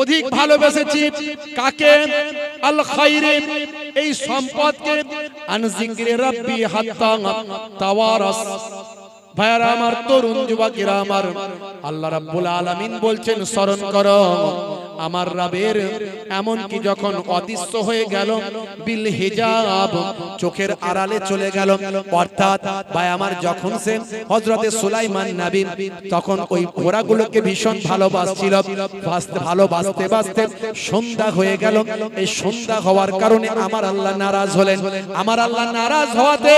অধিক ভালোবেসেছি। কাকে? আল খায়রে, এই সম্পদকে, আন যিকরি রাব্বি হাত্তা তাওয়ারাস। ভাইরা আমার, তরুণ যুবকেরা আমার, আল্লাহ রাব্বুল আলামিন বলছেন, স্মরণ করো আমার রবের, এমন কি যখন অদৃশ্য হয়ে গেল, বিল হিজাব, চোখের আড়ালে চলে গেল। অর্থাৎ ভাই আমার, যখন সে হযরতে সুলাইমান নবী তখন ওই ঘোড়াগুলোকে ভীষণ ভালোবাসছিল, ভালোবাসতে বাসতে সন্ধ্যা হয়ে গেল। এই সন্ধ্যা হওয়ার কারণে আমার আল্লাহ নারাজ হলেন। আমার আল্লাহ নারাজ হওয়াতে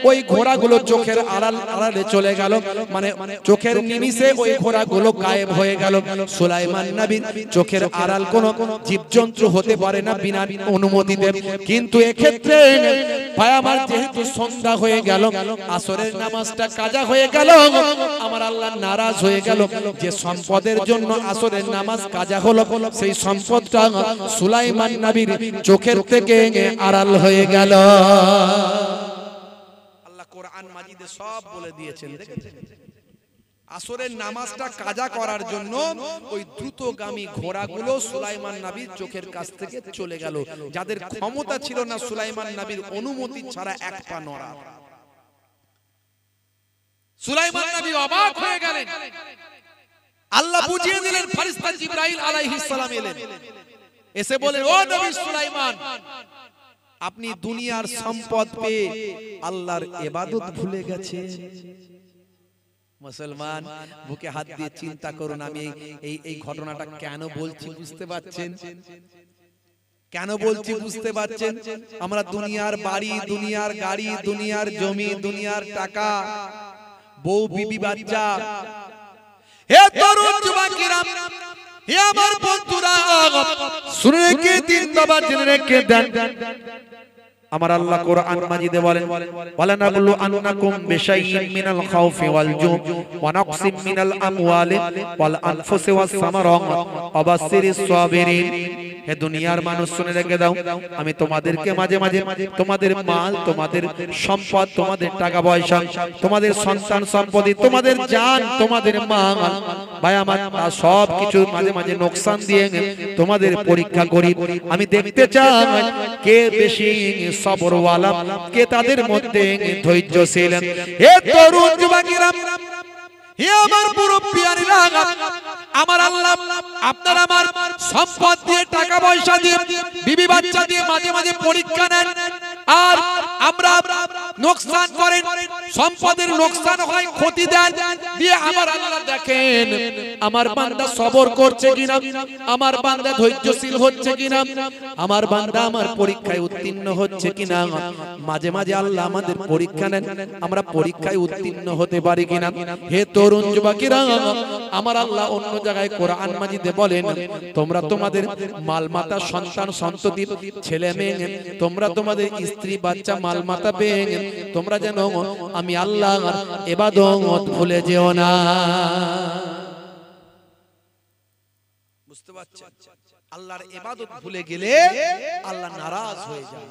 ওই ঘোড়াগুলো চোখের আড়ালে চলে গেল, মানে চোখের নিমিষে ওই ঘোড়াগুলো গায়েব হয়ে গেল। সুলাইমান নবীর চোখের আড়াল কোনো জীবজন্তু হতে পারে না বিনা অনুমতিতে। কিন্তু এক্ষেত্রে ভাই আমার যেহেতু সন্ধ্যা হয়ে গেল, আসরের নামাজটা কাজা হয়ে গেল, আমার আল্লাহ নারাজ হয়ে গেল। যে সম্পদের জন্য আসরের নামাজ কাজা হলো, সেই সম্পদটা সুলাইমান নবীর চোখের থেকে আড়াল হয়ে গেল। আল্লাহ কোরআন মাজিদে সব বলে দিয়েছেন। দেখেছেন আসরের নামাজটা কাজা করার জন্য ওই দ্রুতগামী ঘোড়াগুলো সুলাইমান নবীর চোখের কাছ থেকে চলে গেল, যাদের ক্ষমতা ছিল না সুলাইমান নবীর অনুমতি ছাড়া এক পা নড়া। সুলাইমান নবী অবাক হয়ে গেলেন। আল্লাহ বুঝিয়ে দিলেন, ফেরেশতা জিবরাইল আলাইহিস সালাম এলেন, এসে বলে, ও নবী সুলাইমান, আপনি দুনিয়ার সম্পদ পেয়ে আল্লাহর ইবাদত ভুলে গেছেন। মুসলমান বুকে হাত দিয়ে চিন্তা করুন, আমি এই ঘটনাটা কেন বলছি বুঝতে পারছেন? কেন বলছি বুঝতে পারছেন? আমরা দুনিয়ার বাড়ি, দুনিয়ার গাড়ি, দুনিয়ার জমি, দুনিয়ার টাকা, বউ বিবি বাচ্চা, হে তরুণ যুবকেরা, হে আমার বন্ধুরা, শুনে রেখে দিন বাবা, জেনে রেখে দেন। আমার আল্লাহ কোরআন মাজিদে বলেন, ওয়ালানাবলু আন্নাকুম বিশাইইন মিনাল খাউফি ওয়াল জু ওয়া নাকসিম মিনাল আমওয়ালি ওয়াল আনফুসি ওয়াস সামারাত ওয়া বাশশিরিস সাবিরিন। হে দুনিয়ার মানুষ শুনে রেখে দাও, আমি তোমাদেরকে মাঝে মাঝে তোমাদের মাল, তোমাদের সম্পদ, তোমাদের টাকা পয়সা, তোমাদের সন্তান সম্পত্তি, তোমাদের জান, তোমাদের মাল, ভাই আমার সব কিছু মাঝে মাঝে নোকসান দিয়ে তোমাদের পরীক্ষা করি। আমি দেখতে চাই কে বেশি সবরওয়ালা, কে তাদের মধ্যে ধৈর্যশীল। হে তরুণ যুবকেরা, হে আমার মুরব্বিয়ানেরা, আমার আল্লাহ আপনার আমার সম্পদ দিয়ে, টাকা পয়সা দিয়ে, বিবি বাচ্চা দিয়ে মাঝে মাঝে পরীক্ষা নেন, আর আমরা নোকসান করেন, সম্পদের নোকসান হয়, ক্ষতি দেন, দিয়ে আমার আল্লাহ দেখেন আমার বান্দা সবর করছে কিনা, আমার বান্দা ধৈর্যশীল হচ্ছে কিনা, আমার বান্দা আমার পরীক্ষায় উত্তীর্ণ হচ্ছে কিনা। মাঝে মাঝে আল্লাহ আমাদের পরীক্ষা নেন, আমরা পরীক্ষায় উত্তীর্ণ হতে পারি কিনা। হে তরুণ যুবকেরা, আমার আল্লাহ অন্য জায়গায় কোরআন মাজিদে বলেন, তোমরা তোমাদের মালমাতা, সন্তান সন্ততি, ছেলে মেয়ে, তোমরা তোমাদের স্ত্রী বাচ্চা, মালমাতা পেয়ে তোমরা যেন আমি আল্লাহর ইবাদত ভুলে যেও না। বুঝতে পারছেন? আল্লাহর ইবাদত ভুলে গেলে আল্লাহ নারাজ হয়ে যায়।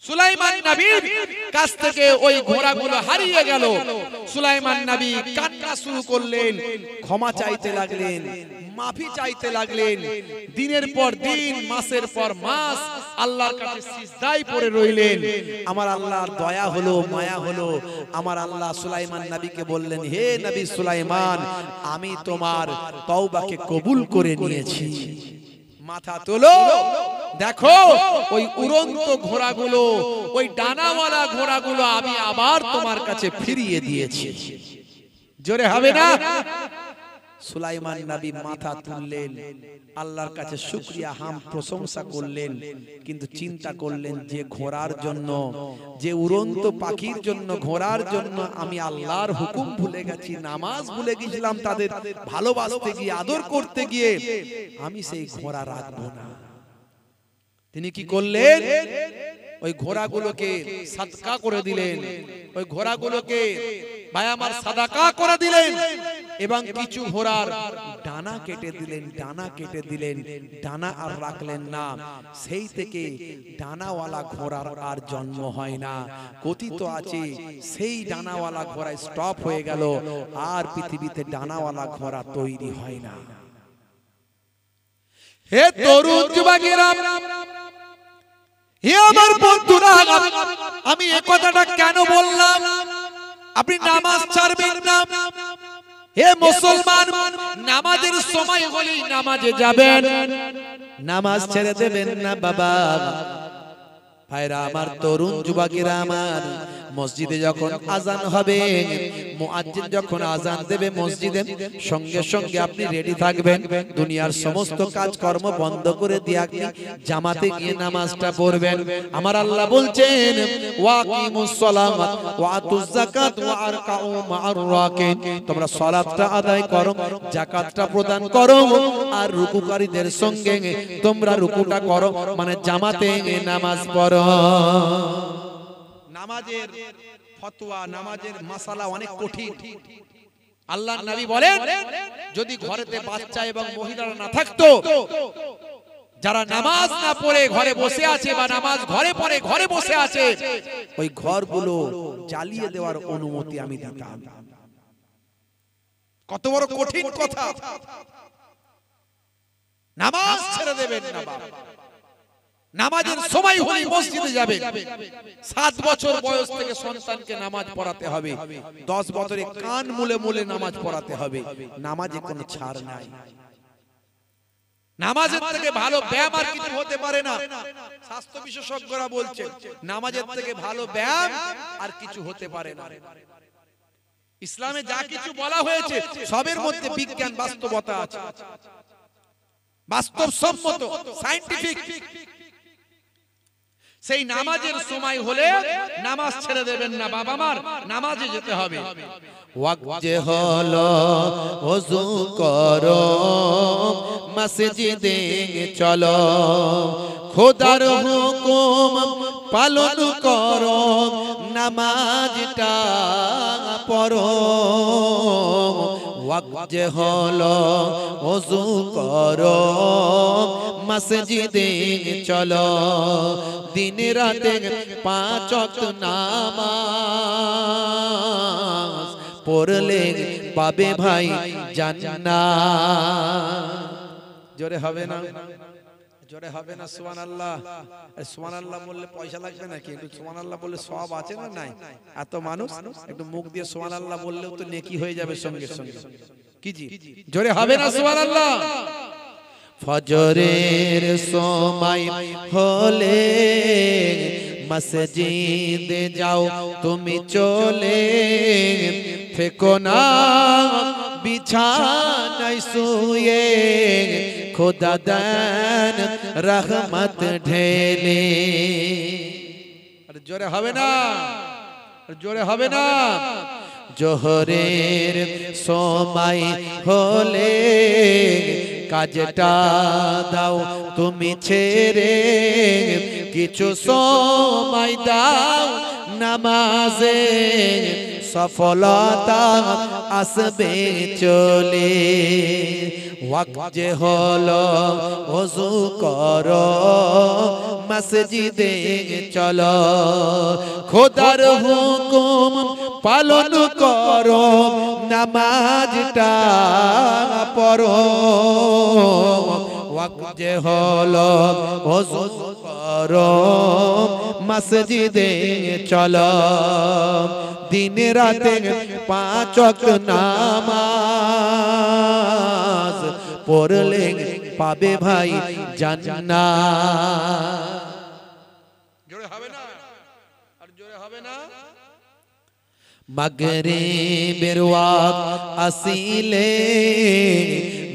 সুলাইমান নবীর কাছ থেকে ওই ঘোড়াগুলো হারিয়ে গেল। সুলাইমান নবী কান্না শুরু করলেন, ক্ষমা চাইতে লাগলেন, মাফি চাইতে লাগলেন। দিনের পর দিন, মাসের পর মাস আল্লাহর কাছে সিজদায় পড়ে রইলেন। আমার আল্লাহর দয়া হলো, মায়া হলো। আমার আল্লাহ সুলাইমান নবীকে বললেন, হে নবী সুলাইমান, আমি তোমার তওবাকে কবুল করে নিয়েছি। মাথা তোলো, দেখো ওই উড়ন্ত ঘোড়াগুলো, ওই ডানাওয়ালা ঘোড়াগুলো আমি আবার তোমার কাছে ফিরিয়ে দিয়েছি। জোরে হবে না? সুলাইমান নবী মাথা তুললেন, আল্লাহর কাছে শুকরিয়া হাম প্রশংসা করলেন, কিন্তু চিন্তা করলেন যে ঘোড়ার জন্য, যে উড়ন্ত পাখির জন্য, ঘোড়ার জন্য আমি আল্লাহর হুকুম ভুলে গেছি, নামাজ ভুলে গেছিলাম, তাদের ভালোবাসতে গিয়ে, আদর করতে গিয়ে, আমি সেই ঘোড়া রাখবো না। তিনি কি করলেন? ওই ঘোড়াগুলোকে সাদকা করে দিলেন, ওই ঘোড়াগুলোকে ভাই আমার সাদাকা করে দিলেন, এবং কিছু ঘোড়ার ডানা কেটে দিলেন, ডানা কেটে দিলেন, ডানা আর রাখলেন না। সেই থেকে ডানাওয়ালা ঘোড়ার আর জন্ম হয় না। কথিত আছে সেই ডানাওয়ালা ঘোড়া স্টপ হয়ে গেল, আর পৃথিবীতে ডানাওয়ালা ঘোড়া তৈরি হয় না। হে তরুণ যুবকেরা, হে আমার বন্ধুরা, আমি এই কথাটা কেন বললাম? আপনি নামাজ ছাড়বেন না। হে মুসলমান, নামাজের সময় হলেই নামাজে যাবেন, নামাজ ছেড়ে দেবেন না বাবা। ভাইরা আমার, তরুণ যুবকেরা আমার, মসজিদে যখন আজান হবে, মুয়াজ্জিন যখন আজান দেবে মসজিদে, সঙ্গে সঙ্গে আপনি রেডি থাকবেন, দুনিয়ার সমস্ত কাজকর্ম বন্ধ করে দিয়ে আপনি জামাতে গিয়ে নামাজটা পড়বেন। আমার আল্লাহ বলছেন ওয়াকিমুস সালাত ওয়া আতুজ যাকাত ওয়া আরকাউ মা'আর রাকিন, তোমরা সালাতটা আদায় করো, যাকাতটা প্রদান করো, আর রুকুকারীদের সঙ্গে তোমরা রুকুটা করো, মানে জামাতে নামাজ পড়ো। নামাজের ফতোয়া, নামাজের মাসালা অনেক কঠিন। আল্লাহর নবী বলেন যদি ঘরেতে বাচ্চা এবং মহিলারা না থাকতো, যারা নামাজ না পড়ে ঘরে বসে আছে বা নামাজ ঘরে পড়ে ঘরে বসে আছে, ওই ঘরগুলো জ্বালিয়ে দেওয়ার অনুমতি আমি দিতাম। কত বড় কঠিন কথা! নামাজ ছেড়ে দেবেন না বাবা, নামাজের সময় হলেই মসজিদে যাবেন। 7 বছর বয়স থেকে সন্তানকে নামাজ পড়াতে হবে, 10 বছরে কান মুলে মুলে নামাজ পড়াতে হবে। নামাজে কোনো ছাড় নাই। নামাজের থেকে ভালো ব্যায়াম আর কিছু হতে পারে না। স্বাস্থ্য বিশেষজ্ঞরা বলছেন নামাজের থেকে ভালো ব্যায়াম আর কিছু হতে পারে না। ইসলামে যা কিছু বলা হয়েছে সবের মধ্যে বিজ্ঞান বাস্তবতা আছে, বাস্তবসম্মত, সায়েন্টিফিক। সেই নামাজের সময় হলে নামাজ ছেড়ে দেবেন না বাবা, মার নামাজে যেতে হবে। ওয়াক্ত হলো ওযু করো, মসজিদে চলো, খোদার হুকুম পালন করো, নামাজটা পড়ো। ওয়াক্ত হলো ওযু করো, মসজিদে চলো, দিন রাতে 5 ওয়াক্ত নামাজ পড়লে পাবে ভাই জান্নাত। জোরে হবে না? জোরে হবে না সুবহানাল্লাহ? সুবহানাল্লাহ বললে পয়সা লাগবে নাকি? একটু সুবহানাল্লাহ বললে সওয়াব আছে না নাই? এত মানুষ একটু মুখ দিয়ে সুবহানাল্লাহ বললেও তো নেকি হয়ে যাবে সঙ্গে সঙ্গে। কি জি? জোরে হবে না সুবহানাল্লাহ? ফজরের সময় হলে মসজিদে যাও তুমি চলে, ফেকো না বিছানায় শুয়ে, খোদা দেন রহমত ঢেলে। আরে জোরে হবে না? জোরে হবে না? জোহরের সময় হলে কাজটা দাও তুমি ছেড়ে, কিছু সময় দাও নামাজে, সফলতা আসবে চলে। ওয়াক্ত হলো ওযু করো, মসজিদে চলো, খোদার হুকুম পালন করো, নামাজটা পড়ো। ওয়াক্ত হলো ওযু করো, মসজিদে চলো, দিন রাতে 5 ওয়াক্ত নামাজ পড়লে পাবে ভাই জান্নাত। জোরে হবে না? আর জোরে হবে না? মাগরিবের ওয়াক্ত আসিলে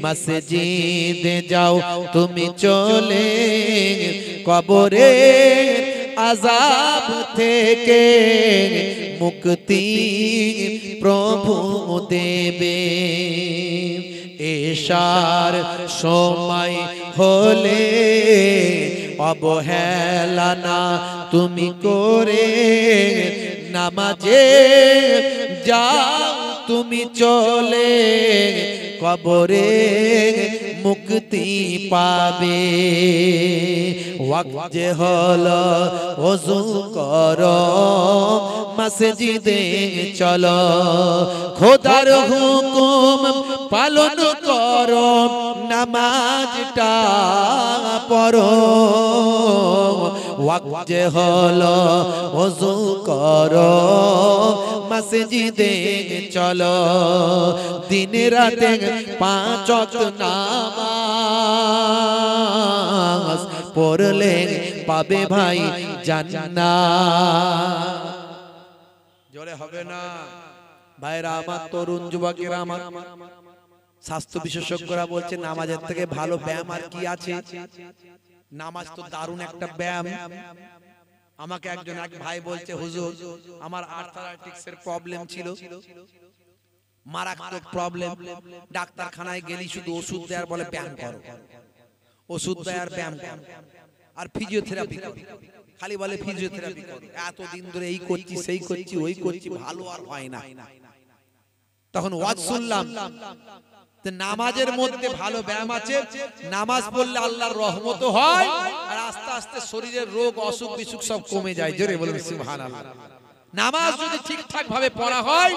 মসজিদে যাও তুমি চলে, কবরে আযাব থেকে মুক্তি প্রভু দেবে। এশার সময় হলে অবহেলা না তুমি করে, নামাজে যাও তুমি চলে, কবরে মুক্তি পাবে। ওয়াক্ত হলো ওযু করো, মসজিদে চলো, খোদার হুকুম পালন করো, নামাজটা পড়ো। ওয়াক্ত হলো ওযু করো, মসজিদে চলো, দিন রাতে 5 ওয়াক্ত নামাজ পড়লে পাবে ভাই জান্নাত। বছরে হবে না। ভাইরা আমার, তরুণ যুবকেরা আমার, স্বাস্থ্য বিশেষজ্ঞরা বলছে নামাজের থেকে ভালো ব্যায়াম আর কি আছে। নামাজ তো দারুণ একটা ব্যায়াম। আমাকে একজন এক ভাই বলছে, হুজুর আমার আর্থারাইটিস এর প্রবলেম ছিল, মারাত্মক প্রবলেম, ডাক্তারখানায় গেলি শুধু ওষুধ দেয় আর বলে ব্যায়াম করো, ওষুধ দেয় আর ব্যায়াম করো, আর ফিজিওথেরাপি করো, খালি বলে ফিজিওথেরাপি করো, এতদিন ধরে এই করছি সেই করছি ওই করছি, ভালো আর হয় না। তখন ওয়াজ শুনলাম, নামাজের মধ্যে ভালো ব্যায়াম আছে, নামাজ পড়লে আল্লাহর রহমত হয়, আর আস্তে আস্তে শরীরের রোগ অসুখ বিসুখ সব কমে যায়। জোরে বলুন সুবহানাল্লাহ। নামাজ যদি ঠিকঠাক ভাবে পড়া হয়